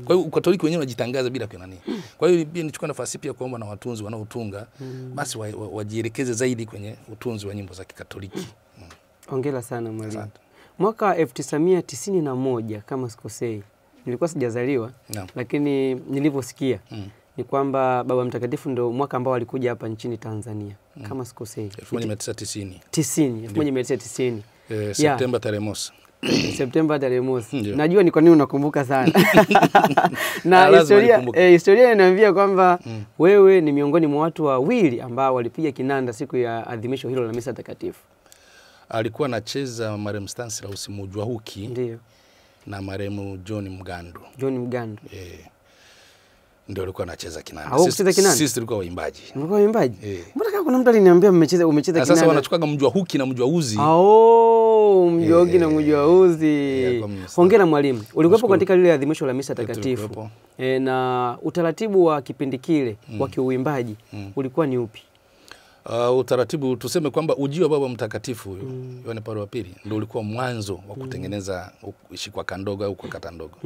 Kwa hiyo Ukatoliki wenyewe unajitangaza bila kwa nani. Kwa hiyo pia nichukua nafasi pia kuomba na watunzi wanaotunga, basi wajielekeze zaidi kwenye utunzi wa nyimbo za Kikatoliki. Hongera sana mwalimu. Mwaka 1991 kama sikosei, nilikuwa sijazaliwa, lakini nilivyosikia ni kwamba Baba Mtakatifu ndio mwaka ambao alikuja hapa nchini Tanzania, kama sikosei. 1990. Septemba tarehe mosi. Septemba tarehe mosi. Najua ni kwa nini unakumbuka sana. Na historia inaniambia kwamba wewe ni miongoni mwa watu wawili ambao walipiga kinanda siku ya adhimisho hilo la misa takatifu. Alikuwa anacheza marehemu Stanislaus Mujwahuki. Ndio. Na marehemu John Mgandu. Ndio alikuwa anacheza kinanda. Sisi tulikuwa waimbaji. Mlikuwa waimbaji? Mbona kama kuna mtu aliniambia umecheza kinanda? Sasa wanachukaga Mjwahuki na Mjwauzi. Mjwahuki na Mjwauzi. Hongera mwalimu. Ulikuwepo katika lile adhimisho la misa takatifu. Na utaratibu wa kipindi kile wa kiuimbaji ulikuwa ni upi? Utaratibu tuseme kwamba ujio wa Baba Mtakatifu Yohane Paulo wa Pili ndio ulikuwa mwanzo wa kutengeneza ishi kwa kandogo au kwa kata ndogo.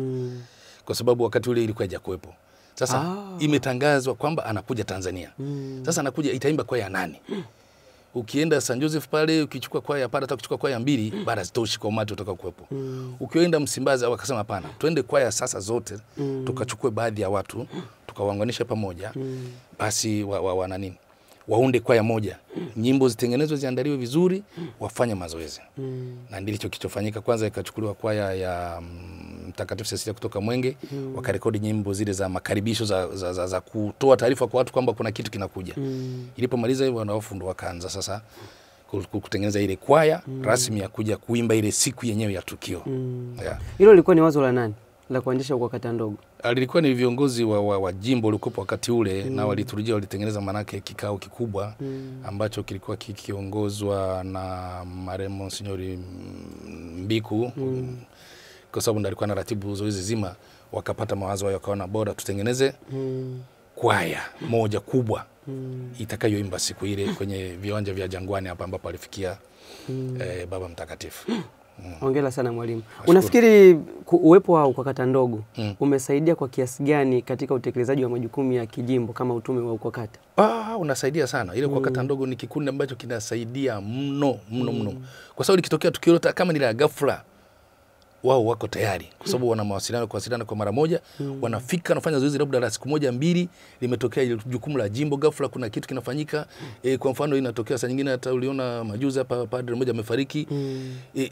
Kwa sababu wakati ule ilikuwa haijakuwepo. Sasa imetangazwa kwamba anakuja Tanzania. Sasa anakuja, itaimba kwa ya nani? Ukienda St. Joseph pale ukichukua kwaya pale hata ukichukua kwaya 2 bado zitoshi kwa umati utaka kuwepo. Ukienda Msimbazi wakasema hapana, twende kwaya sasa zote tukachukue baadhi ya watu tukawaunganisha pamoja. Basi wana nini? Waunde kwaya moja. Nyimbo zitengenezwe ziandaliwe vizuri, wafanye mazoezi. Na ndilicho kilichofanyika. Kwanza ikachukuliwa kwaya ya Mtakatifu Cecilia kutoka Mwenge, wakarekodi nyimbo zile za makaribisho za kutoa taarifa kwa watu kwamba kuna kitu kinakuja. Ilipomaliza hivyo wanaofu ndo wakaanza sasa kutengeneza ile kwaya rasmi ya kuja kuimba ile siku yenyewe ya tukio. Hilo lilikuwa ni wazo la nani la kuanzisha UKWAKATA ndogo? Alikuwa ni viongozi wa jimbo ulikopo wakati ule na waliturujia walitengeneza manake kikao kikubwa ambacho kilikuwa kikiongozwa na maremo Sinyori Mbiku kwa sababu ndo alikuwa na ratibu zoezi zima. Wakapata mawazo hayo wakaona bora tutengeneze kwaya moja kubwa itakayoimba siku ile kwenye viwanja vya Jangwani hapa ambapo alifikia Baba Mtakatifu. Hongera sana mwalimu. Unafikiri uwepo wa UKWAKATA ndogo umesaidia kwa kiasi gani katika utekelezaji wa majukumu ya kijimbo kama utume wa UKWAKATA? Unasaidia sana. Ile UKWAKATA ndogo ni kikundi ambacho kinasaidia mno. Kwa sababu likitokea tukio lolote kama ni la ghafla, wao wako tayari kwa sababu wana kuwasiliana kwa mara moja, wanafika wanafanya zoezi labda la siku 1-2, limetokea jukumu la jimbo ghafla kuna kitu kinafanyika. Kwa mfano inatokea saa nyingine hata uliona majuzi hapa padre mmoja amefariki.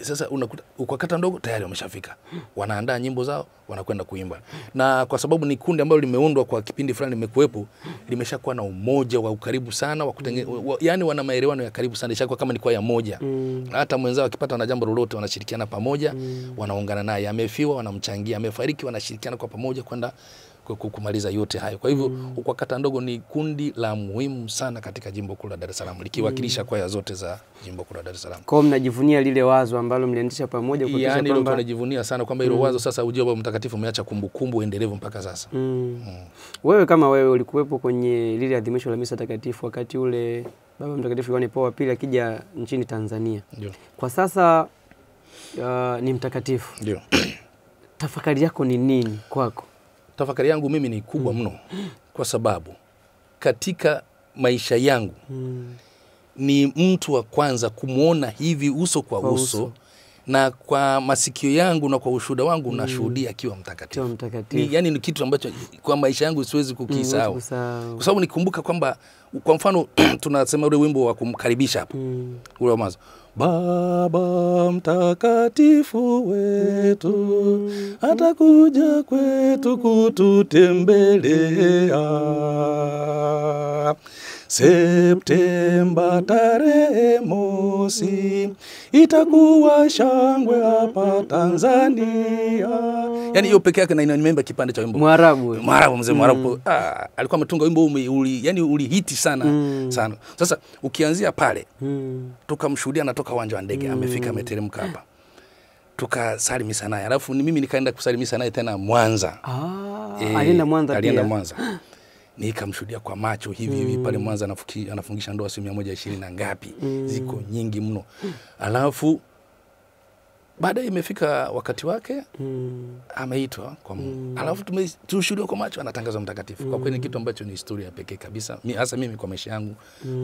Sasa unakuta UKWAKATA ndogo tayari wameshafika. Wanaandaa nyimbo zao, wanakwenda kuimba. Na kwa sababu ni kundi ambalo limeundwa kwa kipindi fulani limekuepo, limeshakuwa na umoja wa ukaribu sana yani wana maelewano ya karibu sana, ishakuwa kama ni kwaya moja. Hata mwenzao akipata na jambo lolote wanashirikiana pamoja, wanaungana naye, amefiwa wanamchangia, amefariki wanashirikiana kwa pamoja kwenda kumaliza yote hayo. Kwa hivyo UKWAKATA ndogo ni kundi la muhimu sana katika jimbo kuu la Dar es Salaam likiwakilisha kwaya zote za jimbo kuu la Dar es Salaam. Kwa mnajivunia lile wazo ambalo mlianzisha pamoja kwa kisha kwamba tunajivunia sana kwamba hilo wazo sasa ujio wa Baba Mtakatifu umeacha kumbukumbu endelevu mpaka sasa. Wewe kama wewe ulikuwepo kwenye lile adhimisho la misa takatifu wakati ule Baba Mtakatifu Yohane Paulo wa Pili akija nchini Tanzania. Ndio. Kwa sasa ni mtakatifu. Ndio. Tafakari yako ni nini kwako? Tafakari yangu mimi ni kubwa mno kwa sababu katika maisha yangu ni mtu wa kwanza kumuona hivi uso kwa uso na kwa masikio yangu na kwa ushuhuda wangu nashuhudia akiwa mtakatifu. Yani ni kitu ambacho kwa maisha yangu siwezi kukisahau. Kwa sababu nikumbuka kwamba kwa mfano tunasema ule wimbo wa kumkaribisha hapo. Ule wa mwanzo. Baba Mtakatifu wetu atakuja kwetu kututembelea. Septemba tarehe mosi itakuwa shangwe hapa Tanzania. Yani hiyo peke yake na nimeimba kipande cha wimbo. Mwarabu mzee Mwarabu. Alikuwa ametunga wimbo ulihiti sana sana. Sasa ukianzia pale tukamshuhudia anatoka uwanja wa ndege amefika ameteremka hapa. Tukasali misa naye. Alafu mimi nikaenda kusali misa naye tena Mwanza. Alienda Mwanza pia. Alienda Mwanza. Nikamshuhudia kwa macho hivi pale Mwanza anafungisha ndoa 120 na ngapi. Ziko nyingi mno. Alafu baadaye imefika wakati wake ameitwa kwa Mungu. Alafu tumeshuhudia kwa macho anatangazwa mtakatifu. Kwa kweli ni kitu ambacho ni historia pekee kabisa. Hasa mimi kwa maisha yangu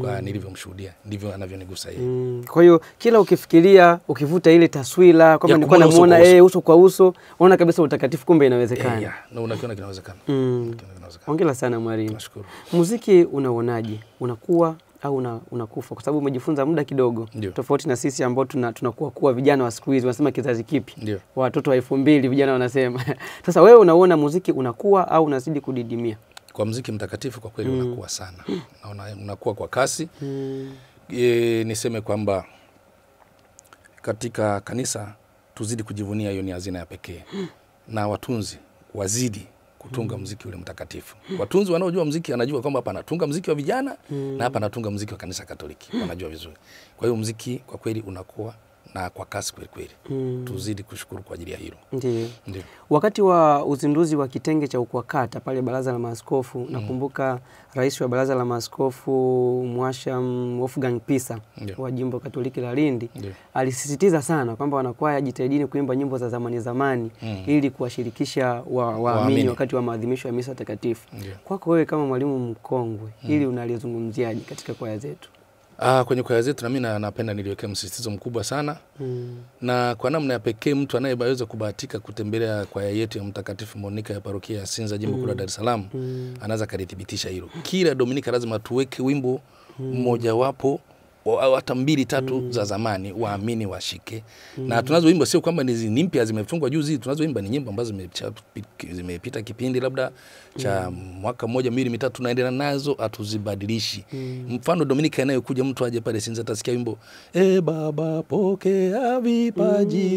kwa nilivyomshuhudia ndivyo anavyonigusa yeye. Kwa hiyo kila ukifikiria ukivuta ile taswira kwamba nilikuwa namuona uso kwa uso, unaona kabisa utakatifu kumbe inawezekana. Na unakiona kinawezekana. Hongera sana mwalimu. Nashukuru. Muziki unaonaje? Unakuwa au unakufa? Kwa sababu umejifunza muda kidogo. Tofauti na sisi ambao tunakuwa vijana wa siku hizi, wanasema kizazi kipi? Watoto wa 2000 vijana wanasema. Sasa wewe unaona muziki unakuwa au unazidi kudidimia? Kwa muziki mtakatifu kwa kweli unakuwa sana. Naona unakuwa kwa kasi. Niseme kwamba katika kanisa tuzidi kujivunia hiyo ni hazina ya pekee. Na watunzi wazidi kutunga muziki ule mtakatifu. Watunzi wanaojua muziki anajua kwamba hapa anatunga muziki wa vijana na hapa anatunga muziki wa kanisa Katoliki. Wanajua vizuri. Kwa hiyo muziki kwa kweli unakuwa na kwa kasi kweli. Tuzidi kushukuru kwa ajili ya hilo. Ndio. Wakati wa uzinduzi wa kitenge cha UKWAKATA pale Baraza la Maaskofu, nakumbuka rais wa Baraza la Maaskofu Mwasham Wolfgang Pisa wa Jimbo Katoliki la Lindi alisisitiza sana kwamba wanakwaya jitahidini kuimba nyimbo za zamani ili kuwashirikisha waamini wakati wa maadhimisho ya misa takatifu. Kwako wewe kama mwalimu mkongwe, ili unalizungumziaje katika kwaya zetu? Kwenye kwaya zetu na mimi napenda niliwekea msisitizo mkubwa sana. Na kwa namna ya pekee mtu anayeweza kubahatika kutembelea kwaya yetu ya Mtakatifu Monica ya parokia ya Sinza jimbo kuu la Dar es Salaam anaweza kulithibitisha hilo. Kila Dominika lazima tuweke wimbo mmoja wapo au hata 2 3 za zamani waamini washike. Na tunazo wimbo sio kwamba ni mpya zimefungwa juzi, tunazo wimbo ni nyimbo ambazo zimepita kipindi labda cha mwaka 1 2 3 tunaendelea nazo, hatuzibadilishi. Mfano Dominika inayokuja mtu aje pale Sinza atasikia wimbo Baba pokea vipaji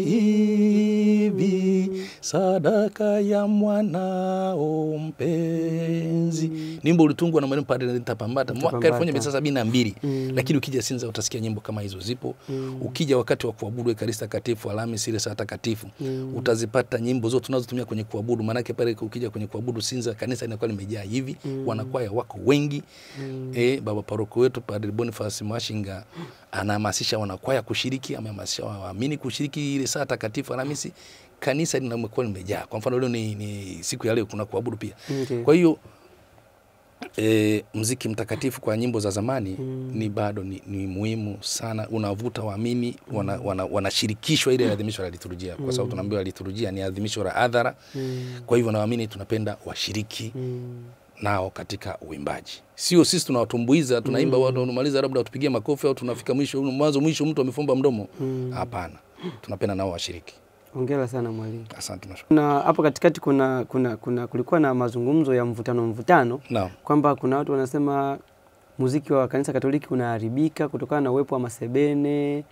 hivi sadaka ya mwanao mpenzi. Wimbo ulitungwa na mwalimu Padre Ntapambata mwaka 1972. Lakini ukija Sinza utasikia nyimbo kama hizo zipo. Ukija wakati wa kuabudu Ekaristi Takatifu, Alhamisi ile saa takatifu, utazipata nyimbo zote tunazotumia kwenye kuabudu. Maana yake pale ukija kwenye kuabudu Sinza kanisa linakuwa limejaa hivi, wanakwaya wako wengi. Baba paroko wetu Padre Boniface Mwashinga anahamasisha wanakwaya kushiriki, amehamasisha waamini kushiriki ile saa takatifu Alhamisi. Kanisa linakuwa limejaa. Kwa mfano leo ni siku ya leo kuna kuabudu pia. Kwa hiyo muziki mtakatifu kwa nyimbo za zamani ni bado ni muhimu sana, unavuta waamini, wanashirikishwa ile adhimisho la liturujia, kwa sababu tunaambiwa liturujia ni adhimisho la hadhara. Kwa hivyo na waamini tunapenda washiriki nao katika uimbaji. Sio sisi tunawatumbuiza, tunaimba watu wanamaliza labda tupigie makofi au tunafika mwisho mtu amefumba mdomo. Hapana. Tunapenda nao washiriki. Hongera sana mwalimu. Asante, nashukuru. Na hapo katikati kulikuwa na mazungumzo ya mvutano kwamba kuna watu wanasema muziki wa kanisa Katoliki unaharibika kutokana na uwepo wa masebene,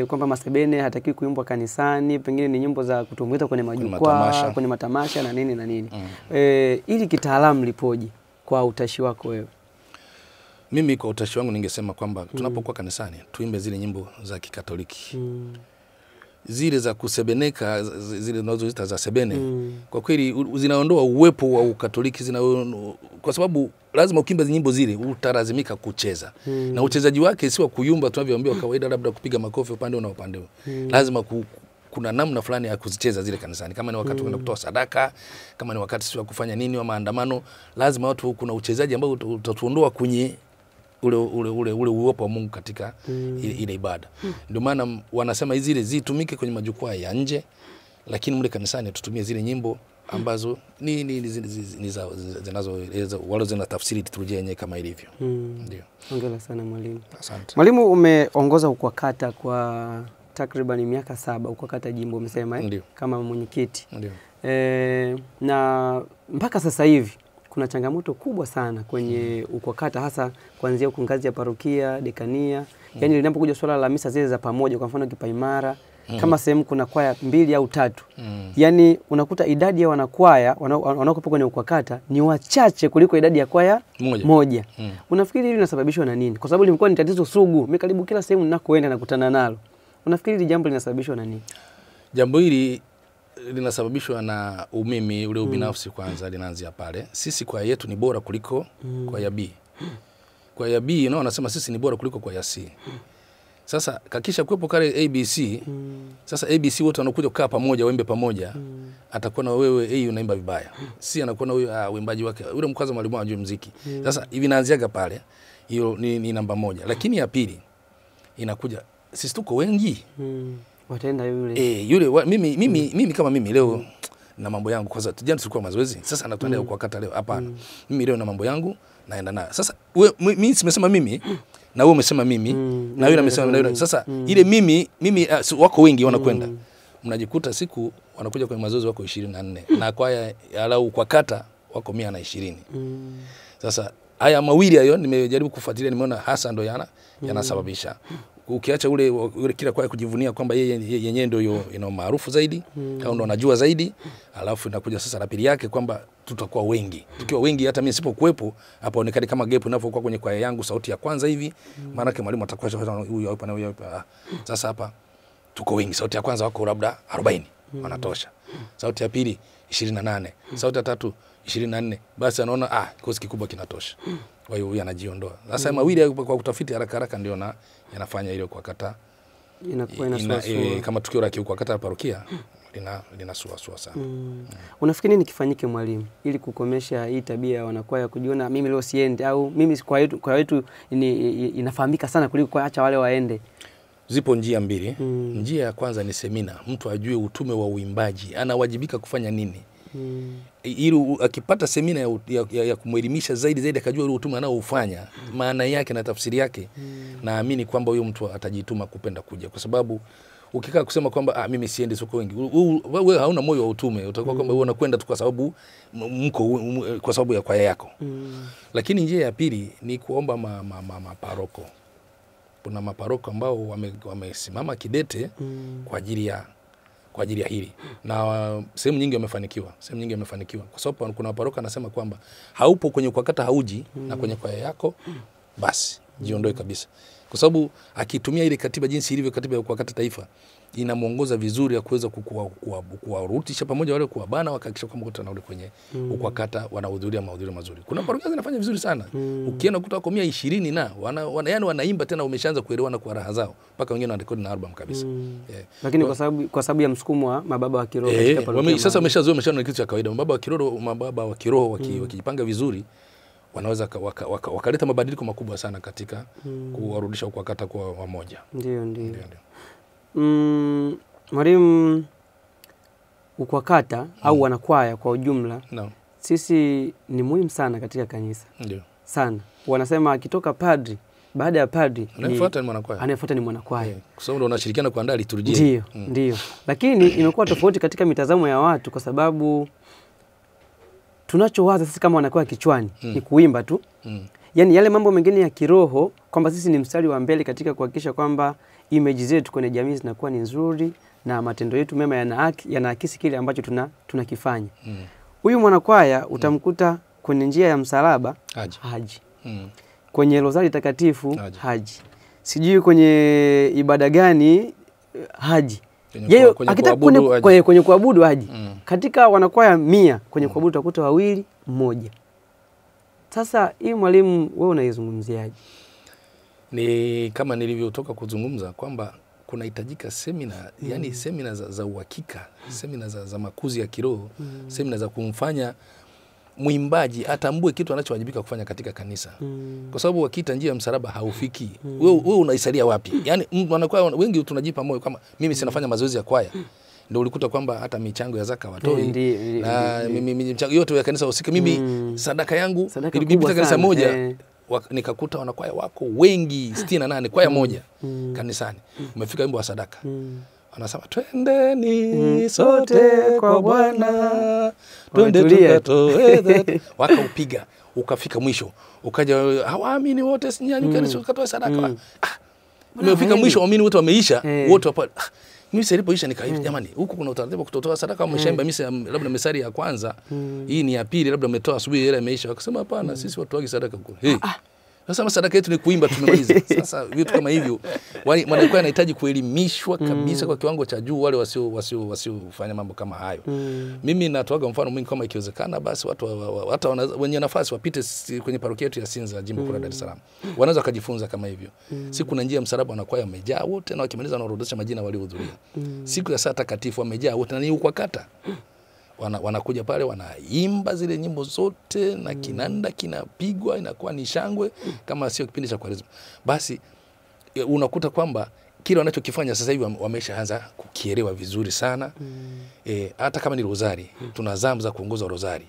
kwamba masebene hatakiwi kuimbwa kanisani, pengine ni nyimbo za kutumbuiza kwenye majukwaa, kwenye matamasha na nini. Ili kitaalamu lipoje kwa utashi wako wewe? Mimi kwa utashi wangu ningesema kwamba tunapokuwa kanisani tuimbe zile nyimbo za Kikatoliki. Zile za kusebeneka, zile tunazoziita za sebene, kwa kweli zinaondoa uwepo wa Ukatoliki, kwa sababu lazima ukimba nyimbo zile utalazimika kucheza. Na uchezaji wake sio kuyumba tunavyoambiwa kawaida, labda kupiga makofi upande na upande. Lazima kuna namna fulani ya kuzicheza zile kanisani. Kama ni wakati wa kutoa sadaka, kama ni wakati sio kufanya nini wa maandamano, lazima watu kuna uchezaji ambao utatuondoa kwenye ule uwepo wa Mungu katika ile ibada. Ndio maana wanasema zile zitumike kwenye majukwaa ya nje, lakini mle kanisani tutumie zile nyimbo ambazo ni zinazoeleza wale zina tafsiri liturujia yenyewe kama ilivyo. Ndio. Hongera sana mwalimu. Asante. Mwalimu, umeongoza UKWAKATA kwa takriban miaka 7, UKWAKATA jimbo umesema kama mwenyekiti. Ndio. Na mpaka sasa hivi kuna changamoto kubwa sana kwenye UKWAKATA, hasa kuanzia ngazi ya parokia, dekania. Yaani linapokuja swala la misa zile za pamoja, kwa mfano Kipaimara, kama sehemu kuna kwaya 2 au 3. Yaani unakuta idadi ya wanakwaya wanaokuwa kwenye UKWAKATA ni wachache kuliko idadi ya kwaya moja. Unafikiri hili linasababishwa na nini? Kwa sababu limekuwa ni tatizo sugu. Mimi karibu kila sehemu ninakoenda nakutana nalo. Unafikiri hili jambo linasababishwa na nini? Jambo hili linasababishwa na umimi ule ubinafsi kwanza, linaanzia pale. Sisi kwaya yetu ni bora kuliko kwaya B. Kwaya B wanasema sisi ni bora kuliko kwaya C. Sasa kakisha kuwepo kale ABC, sasa ABC wote wanakuja kukaa pamoja, waimbe pamoja, atakuwa na wewe A unaimba vibaya. C anakuwa na huyo uimbaji wake, yule mkaza mwalimu ajue muziki. Sasa hivi naanziaga pale. Hiyo ni namba 1. Lakini ya pili inakuja sisi tuko wengi. Wataenda mimi kama mimi leo na mambo yangu, kwanza jana tulikuwa mazoezi, sasa nataka UKWAKATA leo. Hapana. Mimi leo na mambo yangu naenda nayo. Sasa mimi simesema mimi na wewe umesema mimi na yule amesema na yule. Sasa ile mimi wako wengi wanakwenda. Mnajikuta siku wanakuja kwenye mazoezi wako 24 na kwaya ya UKWAKATA wako 120. Sasa haya mawili hayo nimejaribu kufuatilia, nimeona hasa ndo yanasababisha. Ukiacha ule kila kwaya kujivunia kwamba yeye ndio ina maarufu zaidi au ndo anajua zaidi, alafu inakuja sasa la pili yake kwamba tutakuwa wengi. Tukiwa wengi hata mimi sipokuepo hapa onekane kama gap inapokuwa kwenye kwaya yangu sauti ya kwanza hivi, maana yake mwalimu atakuwa huyu hapa na huyu hapa. Sasa hapa tuko wengi, sauti ya kwanza wako labda 40 wanatosha. Sauti ya pili 28, sauti ya tatu 24, basi anaona kikosi kikubwa kinatosha. Kwa hiyo huyu anajiondoa. Sasa mawili kwa kutafiti haraka ndio yanafanya ile UKWAKATA inakuwa inasua. Kama tukio la UKWAKATA parokia linasuasua sana. Unafikiri nini kifanyike mwalimu ili kukomesha hii tabia ya wanakwaya kujiona mimi leo siende, au mimi kwa wetu inafahamika sana kuliko kwa acha wale waende? Zipo njia mbili. Njia ya kwanza ni semina. Mtu ajue utume wa uimbaji, anawajibika kufanya nini. Ili akipata semina ya kumwelimisha zaidi akajua ile utume anaoufanya, maana yake na tafsiri yake, naamini kwamba huyo mtu atajituma kupenda kuja. Kwa sababu ukikaa kusema kwamba mimi siendi soko wengi, wewe hauna moyo wa utume. Utakuwa kwamba wewe unakwenda tu kwa sababu kwa sababu ya kwaya yako. Lakini njia ya pili ni kuomba maparoko. Kuna maparoko ambao wamesimama kidete kwa ajili ya hili, na sehemu nyingi wamefanikiwa. Kwa sababu kuna maparoko anasema kwamba haupo kwenye ukakata hauji, na kwenye kwaya yako basi jiondoe kabisa. Kwa sababu akitumia ile katiba jinsi ilivyo, katiba ya ukakata taifa, inamuongoza vizuri ya kuweza kuwarutisha pamoja wale kuwabana, wakahakikisha kwamba wanarudi kwenye ukakata, wanahudhuria mahudhurio mazuri. Kuna parokia zinafanya vizuri sana. Ukienda kutoka kwa 120 na yani wanaimba tena, wameshaanza kuelewana kwa raha zao, mpaka wengine wanarekodi na album kabisa. Lakini kwa sababu ya msukumo wa mababa wa kiroho katika parokia, sasa wameshazoea kitu cha kawaida. Mababa wa kiroho wakijipanga vizuri, wanaweza wakaleta mabadiliko makubwa sana katika kuwarudisha ukakata kwa wamoja. Ndio. Mwalimu, ukakata au wanakwaya kwa ujumla, sisi ni muhimu sana katika kanisa. Ndio. Sana. Wanasema akitoka padri, baada ya padri anayefuata ni mwanakwaya. Kwa sababu unashirikiana kuandaa liturujia. Ndio. Lakini imekuwa tofauti katika mitazamo ya watu, kwa sababu tunachowaza sisi kama wanakwaya kichwani ni kuimba tu. Yaani yale mambo mengine ya kiroho, kwamba sisi ni mstari wa mbele katika kuhakikisha kwamba image zetu kwenye jamii zinakuwa ni nzuri na matendo yetu mema yanaakisi kile ambacho tunakifanya. Huyu mwanakwaya utamkuta kwenye njia ya msalaba haji. Kwenye rozari takatifu haji. Sijui kwenye ibada gani haji. Yeye akitaka kwenye kuabudu haji. Katika wanakwaya 100 kwenye kuabudu utakuta 2, 1. Sasa hii mwalimu, wewe unaizungumziaje? Ni kama nilivyotoka kuzungumza kwamba kunahitajika semina, yani semina za uhakika, semina za makuzi ya kiroho, semina za kumfanya muimbaji atambue kitu anachowajibika kufanya katika kanisa. Kwa sababu wakita njia ya msalaba haufiki. Wewe unaisalia wapi? Yani wanakwaya wengi tunajipa moyo kama mimi sinafanya mazoezi ya kwaya. Ndio ulikuta kwamba hata michango ya zaka watoi, na michango yote ya kanisa usike. Mimi sadaka yangu ilibibita kanisa moja, nikakuta wanakwaya wako wengi 68 kwaya moja kanisani. Umefika wimbo wa sadaka, anasema twendeni sote kwa Bwana, twende tukatoe. Wakaupiga ukafika mwisho, ukaja hawaamini wote sinyanyukeni tukatoe sadaka. Umefika mwisho waamini wote wameisha, wote hapa. Mimi ilipoisha nikaifa, jamani, huku kuna utaratibu kutotoa sadaka, umeshaimba misa labda misari ya kwanza, hii ni ya pili, labda umetoa asubuhi ile imeisha. Wakasema hapana, sisi watu wagi sadaka huko. Sasa sadaka yetu ni kuimba, tumemaliza. Sasa vitu kama hivyo wanakuwa wanahitaji kuelimishwa kabisa kwa kiwango cha juu, wale wasiofanya mambo kama hayo. Mimi natoaga mfano mwingi, kama ikiwezekana basi watu hata wenye nafasi wapite kwenye parokia yetu ya Sinza, jimbo kuu la Dar es Salaam. Wanaweza kujifunza kama hivyo. Siku kuna njia msalaba wanakuwa wamejaa wote, na wakimaliza wanaorodhesha majina waliohudhuria. Siku ya saa takatifu wamejaa wote, na ni ukakata. Wanakuja pale wanaimba zile nyimbo zote, na kinanda kinapigwa, inakuwa ni shangwe kama sio kipindi cha Kwaresma. Basi unakuta kwamba kile wanachokifanya sasa hivi wameshaanza kukielewa vizuri sana. Hata kama ni rozari, tuna zamu za kuongoza rozari.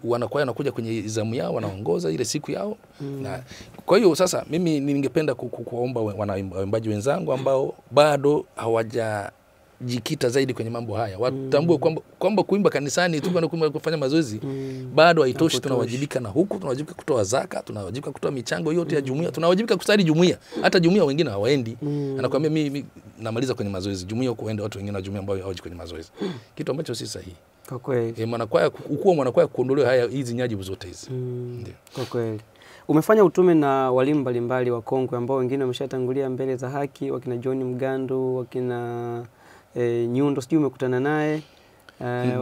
Wanakuja kwenye zamu yao, wanaongoza ile siku yao. Na kwa hiyo sasa mimi ningependa kuomba waimbaji wenzangu ambao bado hawajajikita zaidi kwenye mambo haya, watambue kwamba kuimba kanisani tu na kufanya mazoezi bado haitoshi. Tunawajibika na huku, tunawajibika kutoa zaka, tunawajibika kutoa michango yote ya jumuiya, tunawajibika kusali jumuiya. Hata jumuiya wengine hawaendi. Anakuambia mimi namaliza kwenye mazoezi, jumuiya huko waende watu wengine wa jumuiya ambao hawaji kwenye mazoezi. Kitu ambacho si sahihi. Kwa kweli. Mwanakwaya mwanakwaya kuondolewa hizi nyajibu zote hizi. Ndio. Kwa kweli. Umefanya utume na walimu mbalimbali wa kongwe ambao wengine wameshatangulia mbele za haki, wakina John Mgando, wakina Nyundo, sijui umekutana naye,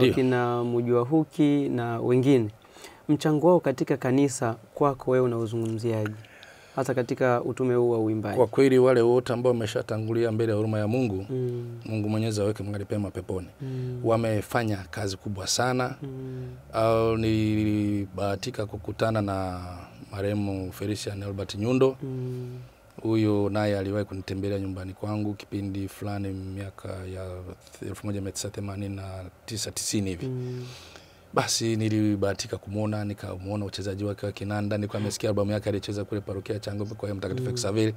wakina Mujua Huki na wengine. Mchango wao katika kanisa kwako wewe unauzungumziaje? hata katika utume huu wa uimbaji? Kwa kweli wale wote ambao wameshatangulia mbele ya huruma ya Mungu, Mungu Mwenyezi aweke mahali pema peponi. Wamefanya kazi kubwa sana. Nilibahatika kukutana na marehemu Felician Albert Nyundo. Huyo naye aliwahi kunitembelea nyumbani kwangu kipindi fulani miaka ya 1989 90 hivi. Basi nilibahatika kumuona, nikamuona uchezaji wake wa kinanda, nilikuwa nimesikia albamu yake alicheza kule parokia Changombe kwa Mtakatifu Xavier.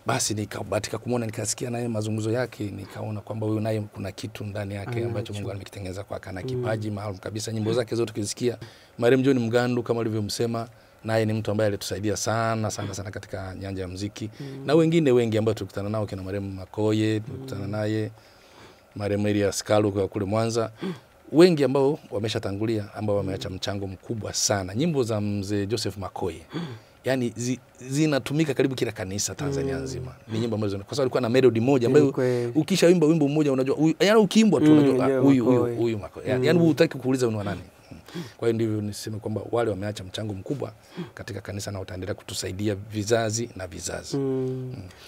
Basi nikabahatika kumuona, nikasikia naye mazungumzo yake, nikaona kwamba huyu naye kuna kitu ndani yake ambacho Mungu amekitengeneza kwa kana kipaji maalum kabisa. Nyimbo zake zote ukisikia, marehemu John Mgandu kama alivyomsema, naye ni mtu ambaye alitusaidia sana katika nyanja ya muziki. Na wengine wengi ambao tulikutana nao kina marehemu Makoye, tulikutana naye marehemu Elias Kalu kwa kule Mwanza. Wengi ambao wameshatangulia ambao wameacha mchango mkubwa sana. Nyimbo za mzee Joseph Makoye yani zinatumika karibu kila kanisa Tanzania nzima. Ni nyimbo ambazo kwa sababu alikuwa na melody moja ambayo ukishaimba wimbo mmoja unajua yani ukiimbwa tu unajua huyu Makoye. Yani hutaki kuuliza ni nani. Kwa hiyo ndivyo niseme kwamba wale wameacha mchango mkubwa katika kanisa na wataendelea kutusaidia vizazi na vizazi.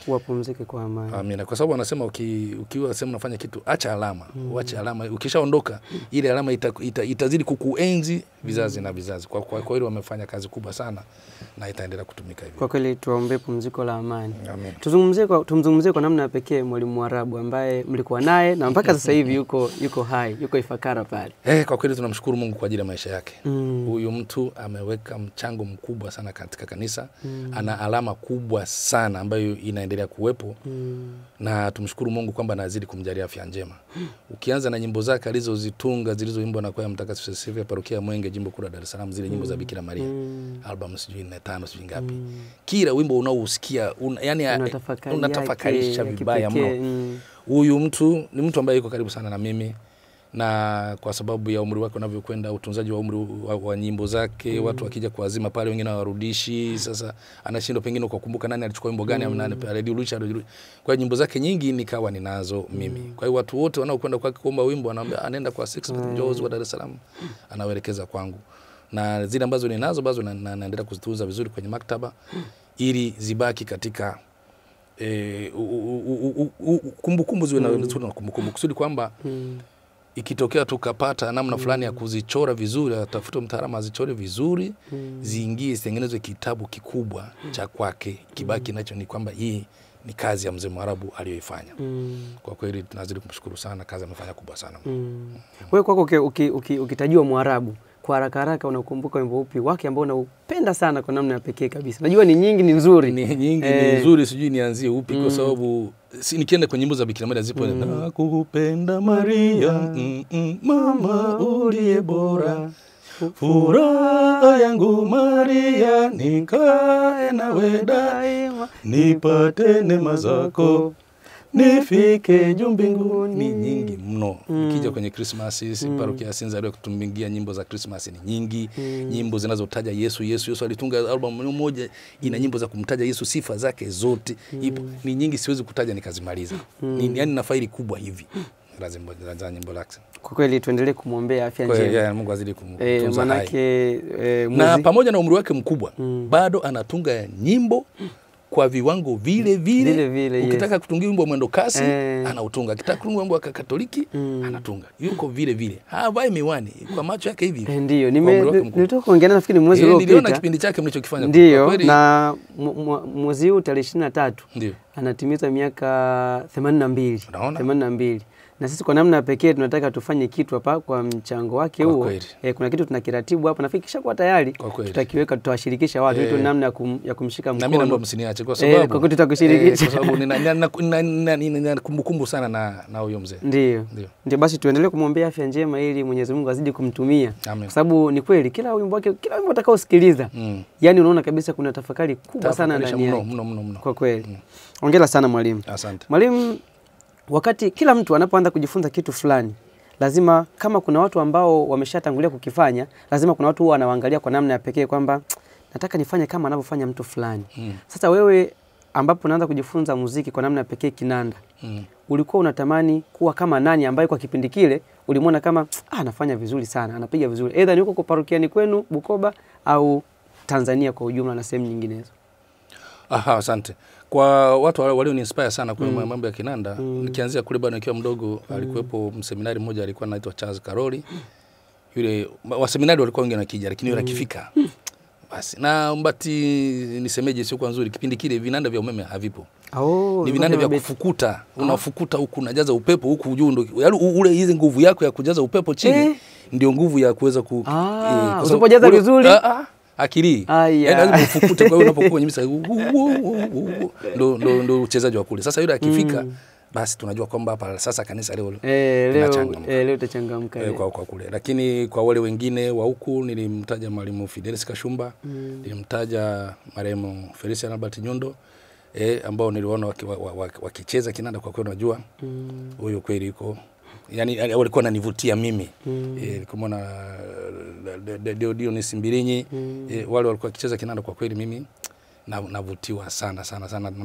Wapumzike kwa amani. Amina. Kwa sababu wanasema ukiwa sema unafanya kitu acha alama. Uache alama. Ukishaondoka ile alama itazidi kukuenzi vizazi na vizazi. Kwa hiyo wamefanya kazi kubwa sana na itaendelea kutumika hivyo. Kwa kweli tuombe pumziko la amani. Amen. Tumzungumzie kwa namna pekee Mwalimu Mwarabu ambaye mlikuwa naye na mpaka sasa hivi yuko hai, yuko Ifakara pale. Kwa kweli tunamshukuru Mungu kwa ajili ya maisha yake. Huyu mtu ameweka mchango mkubwa sana katika kanisa. Ana alama kubwa sana ambayo inaendelea kuwepo. Na tumshukuru Mungu kwamba anazidi kumjalia afya njema. Ukianza na nyimbo zake alizozitunga zilizoimbwa na kwaya Mtakatifu Cecilia parokia Mwenge jimbo kuu la Dar es Salaam, zile nyimbo za Bikira Maria. Album sijui 5 sijui ngapi. Kila wimbo unaousikia yani unatafakarisha vibaya mno. Huyu mtu ni mtu ambaye yuko karibu sana na mimi. Na kwa sababu ya umri wake unavyokwenda, utunzaji wa umri wa nyimbo zake, watu wakija kuazima pale wengine hawarudishi. Sasa anashindwa pengine kukumbuka nani alichukua wimbo gani nani alirudisha. Kwa nyimbo zake nyingi nikawa ninazo mimi. Kwa hiyo watu wote wanaokwenda kwake kuomba wimbo anaambia anaenda kwa Six Jones wa Dar es Salaam, anawaelekeza kwangu. Na zile ambazo ninazo bazo naendelea kuzitunza vizuri kwenye maktaba ili zibaki katika kumbukumbu ziwe na kumbukumbu kusudi kwamba ikitokea tukapata namna fulani ya kuzichora vizuri, atafuta mtaalamu azichore vizuri, ziingie zitengenezwe kitabu kikubwa cha kwake. Kibaki nacho ni kwamba hii ni kazi ya mzee Mwarabu aliyoifanya. Kwa kweli tunazidi kumshukuru sana, kazi amefanya kubwa sana. Wewe kwako ukitajua Mwarabu kwa haraka unakumbuka wimbo upi wake ambao unaupenda sana kwa namna ya pekee kabisa? Najua ni nyingi, ni nzuri. Ni nyingi, ni nzuri, sijui nianzie upi kwa sababu nikienda kwenye nyimbo za Bikira Maria zipo nakupenda Maria, mama uliye bora, furaha yangu Maria, nikae nawe daima, nipate neema zako, nifike juu mbinguni. Ni nyingi mno. Ukija kwenye Christmas, parokia Sinza leo kutumbingia nyimbo za Christmas ni nyingi. Nyimbo zinazotaja Yesu alitunga album moja ina nyimbo za kumtaja Yesu, sifa zake zote. Ni nyingi, siwezi kutaja nikazimaliza. Yani na faili kubwa hivi. Lazima nyimbo lake. Kwa kweli tuendelee kumwombea afya njema. Mungu azidi kumtunza manake na pamoja na umri wake mkubwa bado anatunga nyimbo kwa viwango vile. Ukitaka kutunga wimbo mwendo kasi anautunga, ukitaka kutunga wimbo wa Katoliki anatunga, yuko vile. Havai miwani, kwa macho yake hivi. Ndio nilitoka kuongea nafikiri mwezi uliopita. Niliona kipindi chake mlichokifanya. Ndio, na mwezi huu tarehe 23 ndio anatimiza miaka 82. Na sisi kwa namna pekee tunataka tufanye kitu hapa kwa mchango wake huo. Kuna kitu tunakiratibu hapa, nafikiri kisha kwa tayari tutakiweka, tutawashirikisha watu ili namna ya kumshika mkono. Na mimi naomba msiniache kwa sababu kwa kitu tutakushirikisha kwa sababu nina kumbukumbu sana na huyo mzee. Ndio basi tuendelee kumwombea afya njema ili Mwenyezi Mungu azidi kumtumia. Kwa sababu ni kweli kila wimbo wake, kila wimbo utakaosikiliza yani unaona kabisa kuna tafakari kubwa sana ndani yake. Kwa kweli. Hongera sana mwalimu. Asante. Mwalimu, wakati kila mtu anapoanza kujifunza kitu fulani, lazima kama kuna watu ambao wameshatangulia kukifanya, lazima kuna watu wanaangalia kwa namna ya pekee kwamba nataka nifanye kama anavyofanya mtu fulani. Sasa wewe ambapo unaanza kujifunza muziki kwa namna ya pekee kinanda, ulikuwa unatamani kuwa kama nani ambaye kwa kipindi kile ulimwona kama anafanya vizuri sana, anapiga vizuri? Either ni huko kwa parokiani kwenu Bukoba au Tanzania kwa ujumla na sehemu nyinginezo. Aha, asante. Kwa watu walio ni inspire sana kwa mambo ya kinanda, nikianzia kule bado nikiwa mdogo, alikuwepo mseminari mmoja alikuwa anaitwa Charles Karoli. Yule wa seminari walikuwa wengi wanakija, lakini yule akifika basi. Na mbati nisemeje, sio kwa nzuri, kipindi kile vinanda vya umeme havipo. Ni vinanda vya kufukuta, unafukuta huku unajaza upepo huku juu, ndio yaani ule hizi nguvu yako ya kujaza upepo chini ndio nguvu ya kuweza usipojaza vizuri akili. Yaani lazima ufukute, kwa hiyo unapokuwa kwenye misa ndo uchezaji wa kule. Sasa yule akifika basi tunajua kwamba hapa sasa kanisa leo itachangamka kwa kule. Lakini kwa wale wengine wa huku nilimtaja Mwalimu Fidelis Kashumba, nilimtaja marehemu Felician Albert Nyundo, ambao niliona wakicheza kinanda. Kwa kweli unajua huyo kweli yuko, yani walikuwa wananivutia mimi. Nikamwona Dionis Mbilinyi, wale walikuwa wakicheza kinanda, kwa kweli mimi navutiwa sana.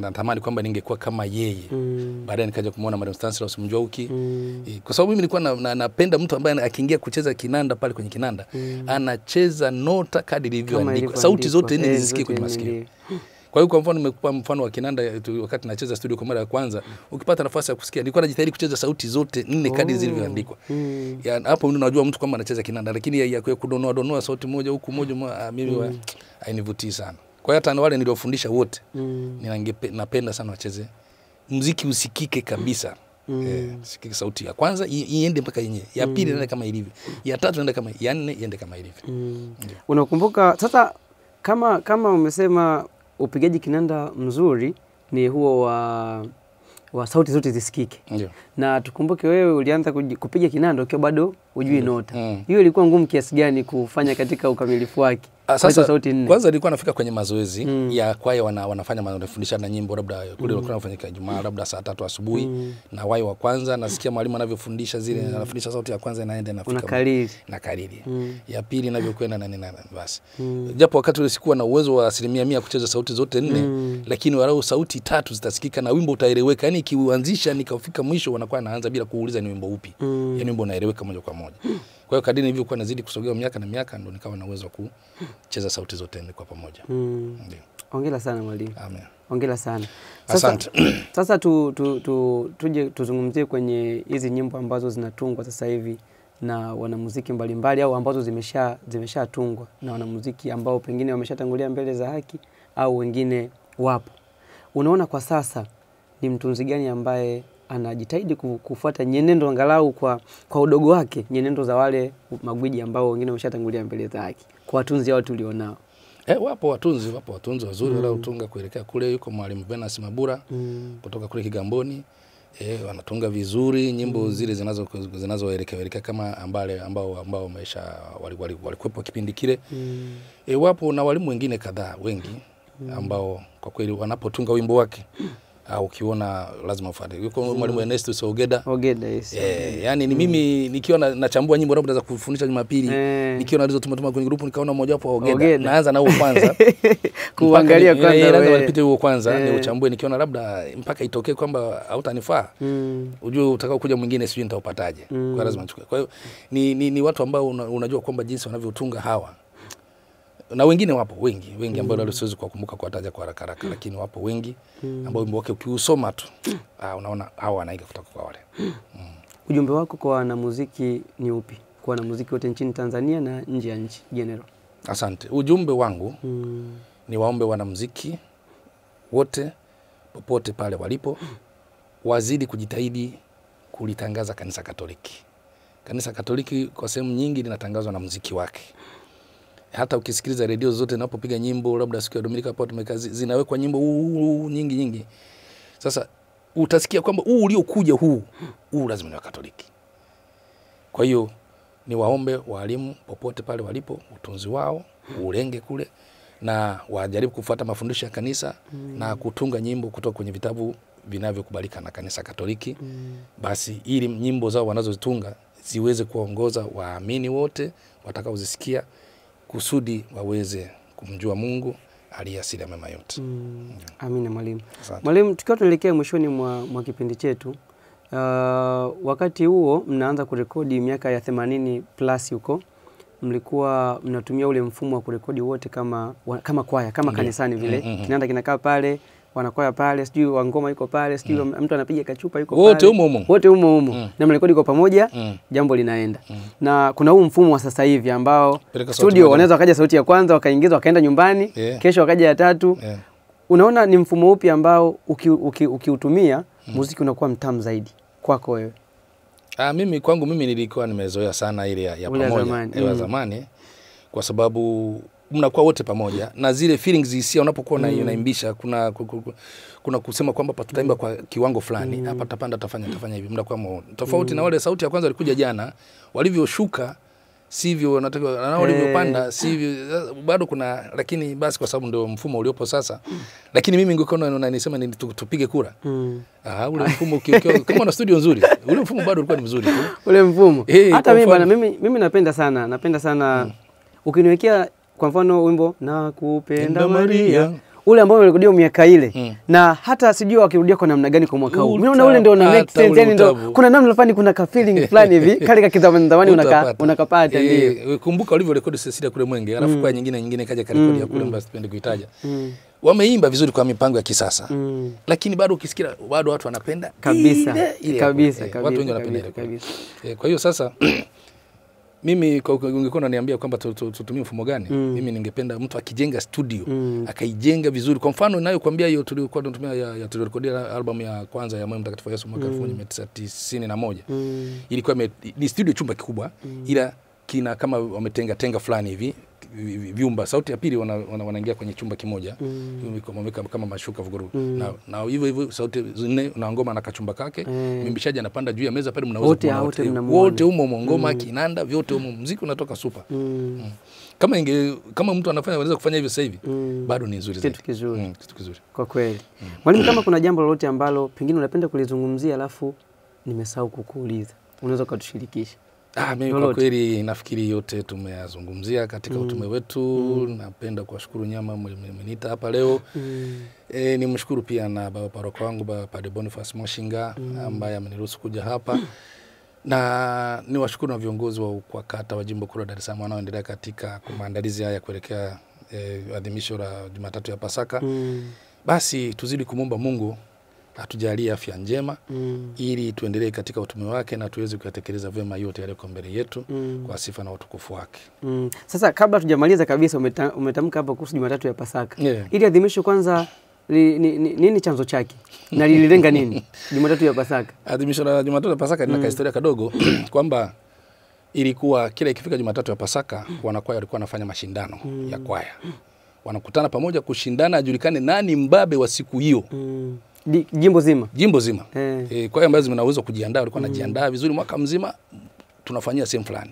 Natamani kwamba ningekuwa kama yeye. Baadaye nikaja kumuona Madam Stanislaus Mjauki. Kwa sababu mimi nilikuwa napenda mtu ambaye akiingia kucheza kinanda pale kwenye kinanda, anacheza nota kadri ilivyoandikwa, sauti zote nne zisikie kwenye masikio. Kwa hiyo kwa mfano nimekupa mfano wa kinanda wakati nacheza studio kwa mara ya kwanza, ukipata nafasi ya kusikia, nilikuwa najitahidi kucheza sauti zote nne kadri zilivyoandikwa. Hapo ndio unajua mtu kama anacheza kinanda, lakini ya kudonoa sauti moja huku moja, mimi hainivutii sana. Kwa hiyo hata wale niliofundisha wote, napenda sana wacheze muziki usikike kabisa. Sikike sauti ya kwanza iende mpaka yenyewe, ya pili iende kama ilivyo, ya tatu iende kama, ya nne iende kama ilivyo. Unakumbuka sasa, kama umesema upigaji kinanda mzuri ni huo wa sauti zote zisikike. Na tukumbuke wewe ulianza kupiga kinanda ukiwa bado hujui nota. Hiyo ilikuwa ngumu kiasi gani kufanya katika ukamilifu wake? Sasa sauti nne. Kwanza nilikuwa nafika kwenye mazoezi ya kwaya, wanafanya wanafundisha na nyimbo, labda kule walikuwa wanafanyika Ijumaa labda saa 3 asubuhi, na wai wa kwanza nasikia mwalimu anavyofundisha zile, anafundisha sauti ya kwanza inaenda inafika na kariri. Ya pili inavyokwenda na basi. Japo wakati ule sikuwa na uwezo wa 100% kucheza sauti zote nne, lakini walau sauti 3 zitasikika na wimbo utaeleweka. Yaani kiuanzisha nikafika mwisho wanakuwa naanza bila kuuliza ni wimbo upi. Yaani wimbo unaeleweka moja kwa moja. Kwa hiyo kadri nilivyokuwa nazidi kusogea miaka na miaka, ndo nikawa na uwezo wa kucheza sauti zote nne kwa pamoja. Ndio. Hongera sana mwalimu. Amen. Hongera sana. Asante. Sasa tuje tuzungumzie kwenye hizi nyimbo ambazo zinatungwa sasa hivi na wanamuziki mbalimbali, au ambazo zimeshatungwa na wanamuziki ambao pengine wameshatangulia mbele za haki au wengine wapo. Unaona kwa sasa ni mtunzi gani ambaye anajitahidi kufuata nyenendo angalau kwa udogo wake, nyenendo za wale magwiji ambao wengine wameshatangulia mbele za haki, kwa watunzi hao tulionao? Wapo watunzi wazuri wala utunga kuelekea kule. Yuko Mwalimu Venance Mabura kutoka kule Kigamboni, wanatunga vizuri nyimbo zile zinazoelekea kama ambao maisha walikuwepo kipindi kile. Wapo na walimu wengine kadhaa wengi ambao kwa kweli wanapotunga wimbo wake ukiona lazima ufuate. Yuko Mwalimu Ernestus Ogeda, yes. Yani ni mimi nikiwa nachambua nyimbo labda za kufundisha Jumapili, nikiwa nalizotuma kwenye grupu, nikaona mmoja wapo Ogeda, naanza na huo kwanza kuangalia kwanza, lazima nipite huo kwanza ni uchambue, nikiona labda mpaka itokee kwamba hautanifaa, ujue utakao kuja mwingine sijui nitaupataje. Kwa lazima nichukue. Kwa hiyo ni watu ambao unajua kwamba jinsi wanavyotunga hawa, na wengine wapo wengi ambao leo siwezi kukumbuka kuwataja kwa haraka, lakini wapo wengi ambao wimbo wake ukiusoma tu unaona hawa wanaiga kutoka kwa wale. Ujumbe wako kwa wanamuziki ni upi? Kwa wanamuziki wote nchini Tanzania na nje ya nchi general. Asante. Ujumbe wangu ni waombe wanamuziki wote popote pale walipo wazidi kujitahidi kulitangaza kanisa Katoliki. Kanisa Katoliki kwa sehemu nyingi linatangazwa na muziki wake. Hata ukisikiliza redio zote zinapopiga nyimbo, labda siku ya Dominika hapo tumekazi zinawekwa nyimbo nyingi. Sasa utasikia kwamba uliokuja huu lazima ni wa Katoliki. Kwa hiyo ni waombe walimu popote pale walipo, utunzi wao ulenge kule na wajaribu kufuata mafundisho ya kanisa na kutunga nyimbo kutoka kwenye vitabu vinavyokubalika na kanisa Katoliki. Basi ili nyimbo zao wanazozitunga ziweze kuongoza waamini wote watakaozisikia, kusudi waweze kumjua Mungu aliye asili ya mema yote. Amina mwalimu. Mwalimu, tukiwa tunaelekea mwishoni mwa kipindi chetu, wakati huo mnaanza kurekodi miaka ya 80 plus huko, mlikuwa mnatumia ule mfumo wa kurekodi wote kama kwaya, kama kanisani vile. Kinanda kinakaa pale, wanakwaya pale, sijui wa ngoma yuko pale, sijui mtu anapiga kachupa yuko pale. Wote humo. Na mrekodi kwa pamoja, jambo linaenda. Na kuna huu mfumo wa sasa hivi ambao studio wanaweza wakaja sauti ya kwanza wakaingiza wakaenda nyumbani, kesho wakaja ya tatu. Unaona ni mfumo upi ambao ukiutumia muziki unakuwa mtamu zaidi kwako wewe? Mimi kwangu nilikuwa nimezoea sana ile ya pamoja, ile zamani, kwa sababu mnakuwa wote pamoja na zile feelings hisia unapokuwa na unaimbisha, kuna kusema kwamba tutaimba kwa kiwango fulani, hapa tutapanda tafanya hivi, mnakuwa tofauti na wale sauti ya kwanza walikuja jana, walivyoshuka sivyo wanataka na walivyopanda sivyo, bado kuna, lakini basi kwa sababu ndio mfumo uliopo sasa. Lakini mimi ningekuwa nisema ni tupige kura. Ule mfumo kama na studio nzuri, ule mfumo bado ulikuwa ni mzuri tu. Ule mfumo. Hata mimi bana, mimi napenda sana ukiniwekea kwa mfano wimbo Nakupenda Maria, ule ambao ulirekodiwa miaka ile, na hata sijui wakirudia kwa namna gani kwa mwaka huu. Unaona ule ndio una make sense, yani ndio kuna namna fulani, kuna ka feeling fulani hivi kale ka kizamani unakapata. Ndio kumbuka walivyorekodi Cecilia kule Mwenge, alafu kwa nyingine kaja karekodi ya kule ambayo sipendi kuitaja. Wameimba vizuri kwa mipango ya kisasa, lakini bado ukisikia bado watu wanapenda kabisa. Watu wengi wanapenda kabisa. Kwa hiyo sasa mimi ungekuwa unaniambia kwamba tutumie mfumo gani, mimi ningependa mtu akijenga studio akaijenga vizuri. Kwa mfano ninayokuambia hiyo tulikuwa tunatumia ya tulirekodia album ya kwanza ya Moyo Mtakatifu Yesu mwaka 1991. Ilikuwa ni studio chumba kikubwa, ila kina kama wametenga fulani hivi vyumba. Sauti ya pili wanaingia kwenye chumba kimoja, wameweka kama mashuka vuguru, na hivyo sauti nne na ngoma na kachumba kake. Mwimbishaji anapanda juu ya meza pale, mnaweza wote humo, ngoma, kinanda, vyote humo, muziki unatoka super. Kama mtu anaweza kufanya hivyo sasa hivi, bado ni nzuri zaidi. Kitu kizuri kwa kweli. Mwalimu, kama kuna jambo lolote ambalo pengine unapenda kulizungumzia alafu nimesahau kukuuliza, unaweza kutushirikisha? Mimi kwa kweli nafikiri yote tumeyazungumzia katika utume wetu. Napenda kuwashukuru nyama mmeniita hapa leo. Nimshukuru pia na baba paroko wangu Padre Boniface Moshinga ambaye ameniruhusu kuja hapa. Na niwashukuru na viongozi wa kata wa Jimbo Kuu la Dar es Salaam wanaoendelea katika maandalizi haya kuelekea adhimisho la Jumatatu ya Pasaka. Basi tuzidi kumwomba Mungu atujalie afya njema ili tuendelee katika utume wake na tuweze kuyatekeleza vyema yote yaliyoko mbele yetu kwa sifa na utukufu wake. Sasa kabla tujamaliza kabisa, umetamka hapo kuhusu Jumatatu ya Pasaka. Ili adhimisho kwanza nini chanzo chake na lililenga nini Jumatatu ya Pasaka? Adhimisho la Jumatatu ya Pasaka lina historia kadogo kwamba ilikuwa kila ikifika Jumatatu ya Pasaka wanakwaya walikuwa wanafanya mashindano ya kwaya. Wanakutana pamoja kushindana ajulikane nani mbabe wa siku hiyo. Jimbo zima. Kwa hiyo ambazo zinaweza kujiandaa, walikuwa wanajiandaa vizuri mwaka mzima, tunafanyia sehemu fulani.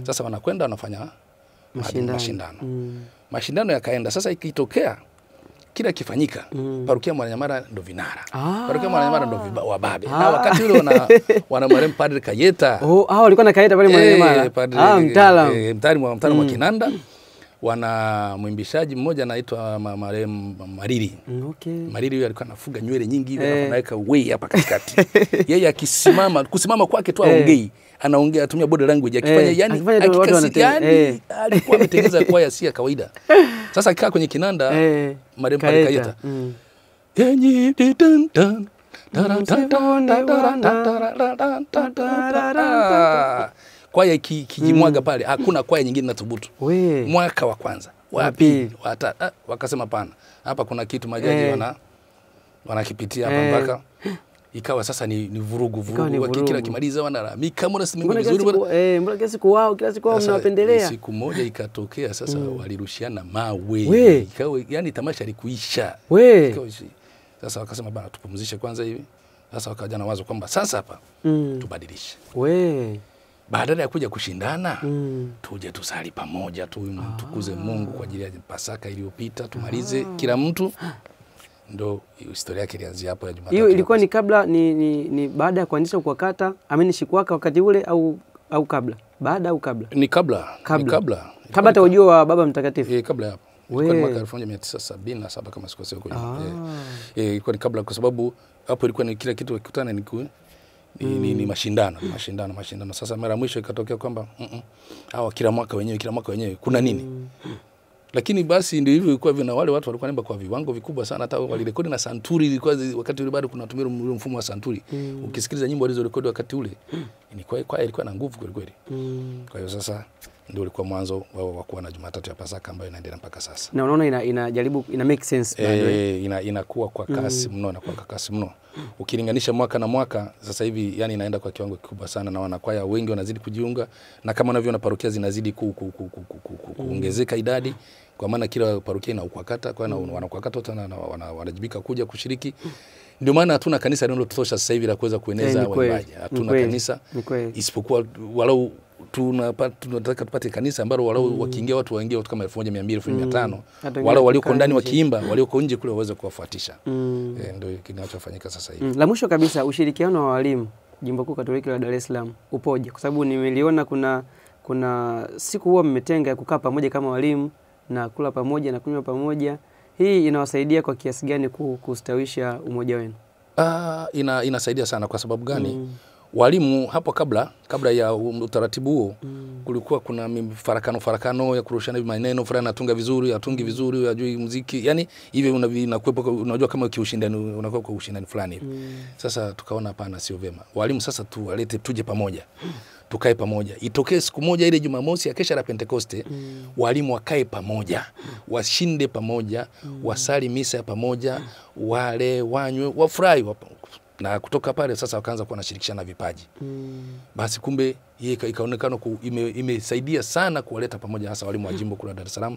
Sasa wanakwenda wanafanya mashindano. Mashindano yakaenda. Sasa ikitokea kila kifanyika, parokia Mwananyamala ndo vinara. Parokia Mwananyamala ndo wababe. Na wakati ule wana marehemu Padre Kayeta. Walikuwa na Kayeta pale Mwananyamala. Mtaalamu wa kinanda. Wana mwimbishaji mmoja anaitwa marehemu Mariri. Mariri huyo alikuwa anafuga nywele nyingi, anaweka wei hapa katikati. Yeye kusimama kwake tu aongei, anaongea atumia body language akifanya, yani alikuwa ametengeneza kwaya si ya kawaida. Sasa akikaa kwenye kinanda marehemu Padre Kayeta. Yenyi didan kwaya kijimwaga pale, hakuna kwaya nyingine nathubutu. Mwaka wa kwanza, wa pili, wa tatu, wakasema pana. Hapa kuna kitu majaji wanakipitia hapa mpaka ikawa sasa ni vurugu. Kila kimaliza wanalamika, mbona simimi vizuri bwana. Mbona kila siku wao mnawapendelea. Siku moja ikatokea sasa walirushiana mawe. Ikawa yani tamasha likuisha. Sasa wakasema bana tupumzishe kwanza hivi. Sasa wakaja na wazo kwamba sasa hapa tubadilishe. Badala ya kuja kushindana, tuje tusali pamoja, tukuze Mungu kwa ajili ya Pasaka iliyopita, tumalize kila mtu. Ndo historia yake ilianzia hapo ya Jumatatu. Hiyo ilikuwa ni kabla ni baada ya kuanzisha kwa kata, ameni Shikwaka wakati ule au kabla? Baada au kabla? Ni kabla. Kabla hata ujio wa Baba Mtakatifu. Kabla hapo. Ilikuwa ni mwaka 1977 kama sikosea huko. Ilikuwa ni kabla kwa sababu hapo ilikuwa ni kila kitu kikutana ni mashindano. Sasa mara mwisho ikatokea kwamba hawa kila mwaka wenyewe kuna nini? Lakini basi ndio hivyo ilikuwa na wale watu walikuwa naimba kwa viwango vikubwa sana, hata walirekodi na santuri. Ilikuwa wakati ule bado kunatumia mfumo wa santuri. Ukisikiliza nyimbo walizorekodi wakati ule ilikuwa na nguvu kweli kweli. Kwa hiyo sasa ndio ulikuwa mwanzo wao wa kuwa na Jumatatu ya Pasaka ambayo inaendelea mpaka sasa. Na unaona inajaribu ina make sense bado. Inakuwa kwa kasi mno na kwa kasi mno. Ukilinganisha mwaka na mwaka sasa hivi yani inaenda kwa kiwango kikubwa sana, na wanakwaya wengi wanazidi kujiunga, na kama unavyoona parokia zinazidi kuongezeka idadi, kwa maana kila parokia ina ukwakata, kwa hiyo wanakwakata wote wanajibika kuja kushiriki. Ndio maana hatuna kanisa linalotosha sasa hivi la kuweza kueneza waimbaji. Hatuna kanisa isipokuwa walau tunataka tupate kanisa ambalo walau wakiingia watu waingie watu kama 1200 1500, walau walioko ndani wakiimba, walioko nje kule waweze kuwafuatisha. Ndio kinachofanyika sasa hivi. La mwisho kabisa, ushirikiano wa walimu Jimbo Kuu Katoliki la Dar es Salaam upoje? Kwa sababu nimeliona kuna siku huwa mmetenga kukaa pamoja kama walimu na kula pamoja na kunywa pamoja. Hii inawasaidia kwa kiasi gani kustawisha umoja wenu? Inasaidia sana. Kwa sababu gani? Walimu hapo kabla ya utaratibu huo kulikuwa kuna farakano ya kurushana maneno, fulani atunga vizuri, atungi vizuri, ajui muziki. Yani hivi unakuepo, unajua kama kiushindani, unakuwa kwa ushindani fulani hivi. Sasa tukaona hapana, sio vema. Walimu sasa tuje pamoja. Tukae pamoja. Itokee siku moja ile Jumamosi ya kesha la Pentekoste, walimu wakae pamoja, washinde pamoja, wasali misa ya pamoja, wale wanywe, wafurahi. Na kutoka pale sasa wakaanza kuwa nashirikishana vipaji. Basi kumbe hii ikaonekana imesaidia sana kuwaleta pamoja, hasa walimu wa Jimbo Kuu la Dar es Salaam.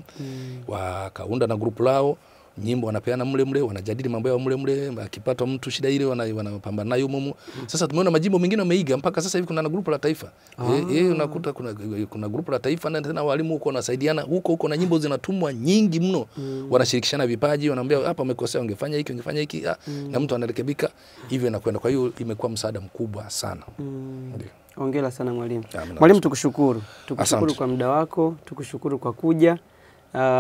Wakaunda na grupu lao, nyimbo wanapeana mle, wanajadili mambo yao mle, akipata mtu shida ile wanapambana nayo mumu. Sasa tumeona majimbo mengine wameiga, mpaka sasa hivi kuna na grupu la taifa. Unakuta kuna grupu la taifa, na tena walimu huko wanasaidiana huko, na nyimbo zinatumwa nyingi mno. Wanashirikishana vipaji, wanaambia hapa umekosea, ungefanya hiki, na mtu anarekebika, hivyo inakwenda. Kwa hiyo imekuwa msaada mkubwa sana. Ndio. Hongera sana mwalimu. Mwalimu, tukushukuru kwa muda wako, tukushukuru kwa kuja.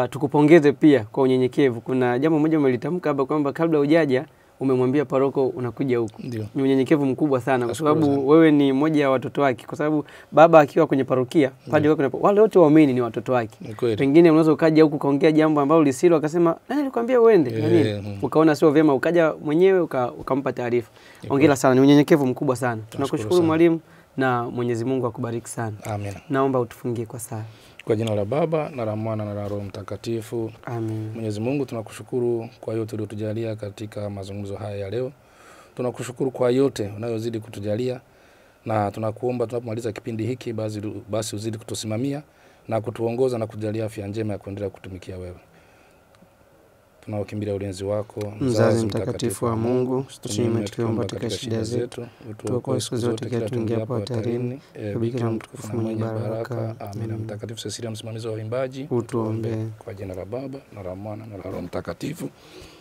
Tukupongeze pia kwa unyenyekevu. Kuna jambo moja umelitamka hapa kwamba kabla hujaja umemwambia paroko unakuja huko. Ni unyenyekevu mkubwa sana, kwa sababu wewe ni mmoja wa watoto wake, kwa sababu baba akiwa kwenye parokia, padri wako, wale wote waamini ni watoto wake. Pengine unaweza ukaja huko kaongea jambo ambalo lisilo, akasema nani alikwambia uende? Ukaona sio vyema ukaja mwenyewe ukampa taarifa. Hongera sana, ni unyenyekevu mkubwa sana. Tunakushukuru mwalimu, na Mwenyezi Mungu akubariki sana. Amen. Naomba utufungie kwa sala. Kwa jina la Baba na la Mwana na la Roho Mtakatifu. Amen. Mwenyezi Mungu, tunakushukuru kwa yote uliotujalia katika mazungumzo haya ya leo. Tunakushukuru kwa yote unayozidi kutujalia, na tunakuomba tunapomaliza kipindi hiki basi uzidi kutusimamia na kutuongoza na kujalia afya njema ya kuendelea kutumikia wewe. Tunaokimbilia ulinzi wako, mzazi mtakatifu wa Mungu, tukiomba katika shida zetu, tuokoe siku zote kila tuingiapo hatarini. Bikira mtukufu na mwenye baraka. Amina. Mtakatifu Cecilia, msimamizi wa waimbaji, utuombee. Kwa jina la Baba na la Mwana na la Roho Mtakatifu.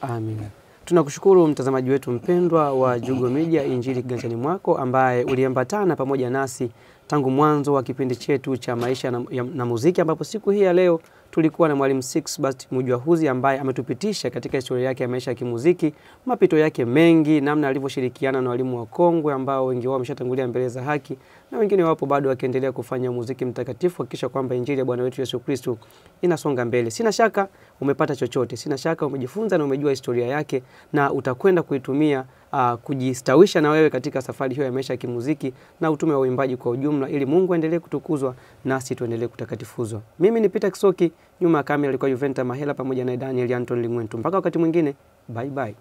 Amina. Tunakushukuru mtazamaji wetu mpendwa wa Jugo Media Injili Kiganjani Mwako, ambaye uliambatana pamoja nasi tangu mwanzo wa kipindi chetu cha maisha na muziki, ambapo siku hii ya leo tulikuwa na mwalimu Sixbert Mujwahuzi ambaye ametupitisha katika historia yake ya maisha ya kimuziki, mapito yake mengi, namna alivyoshirikiana na walimu wa kongwe ambao wengi wao wameshatangulia mbele za haki, na wengine wapo bado wakiendelea kufanya muziki mtakatifu kuhakikisha kwamba injili ya Bwana wetu Yesu Kristo inasonga mbele. Sina shaka umepata chochote, sina shaka umejifunza na umejua historia yake, na utakwenda kuitumia kujistawisha na wewe katika safari hiyo ya maisha ya kimuziki na utume wa uimbaji kwa ujumla, ili Mungu aendelee kutukuzwa nasi tuendelee kutakatifuzwa. Mimi ni Peter Kisoki, nyuma ya kamera alikuwa Juventa Mahela pamoja na Daniel Anton Limwentu. Mpaka wakati mwingine, bye bye.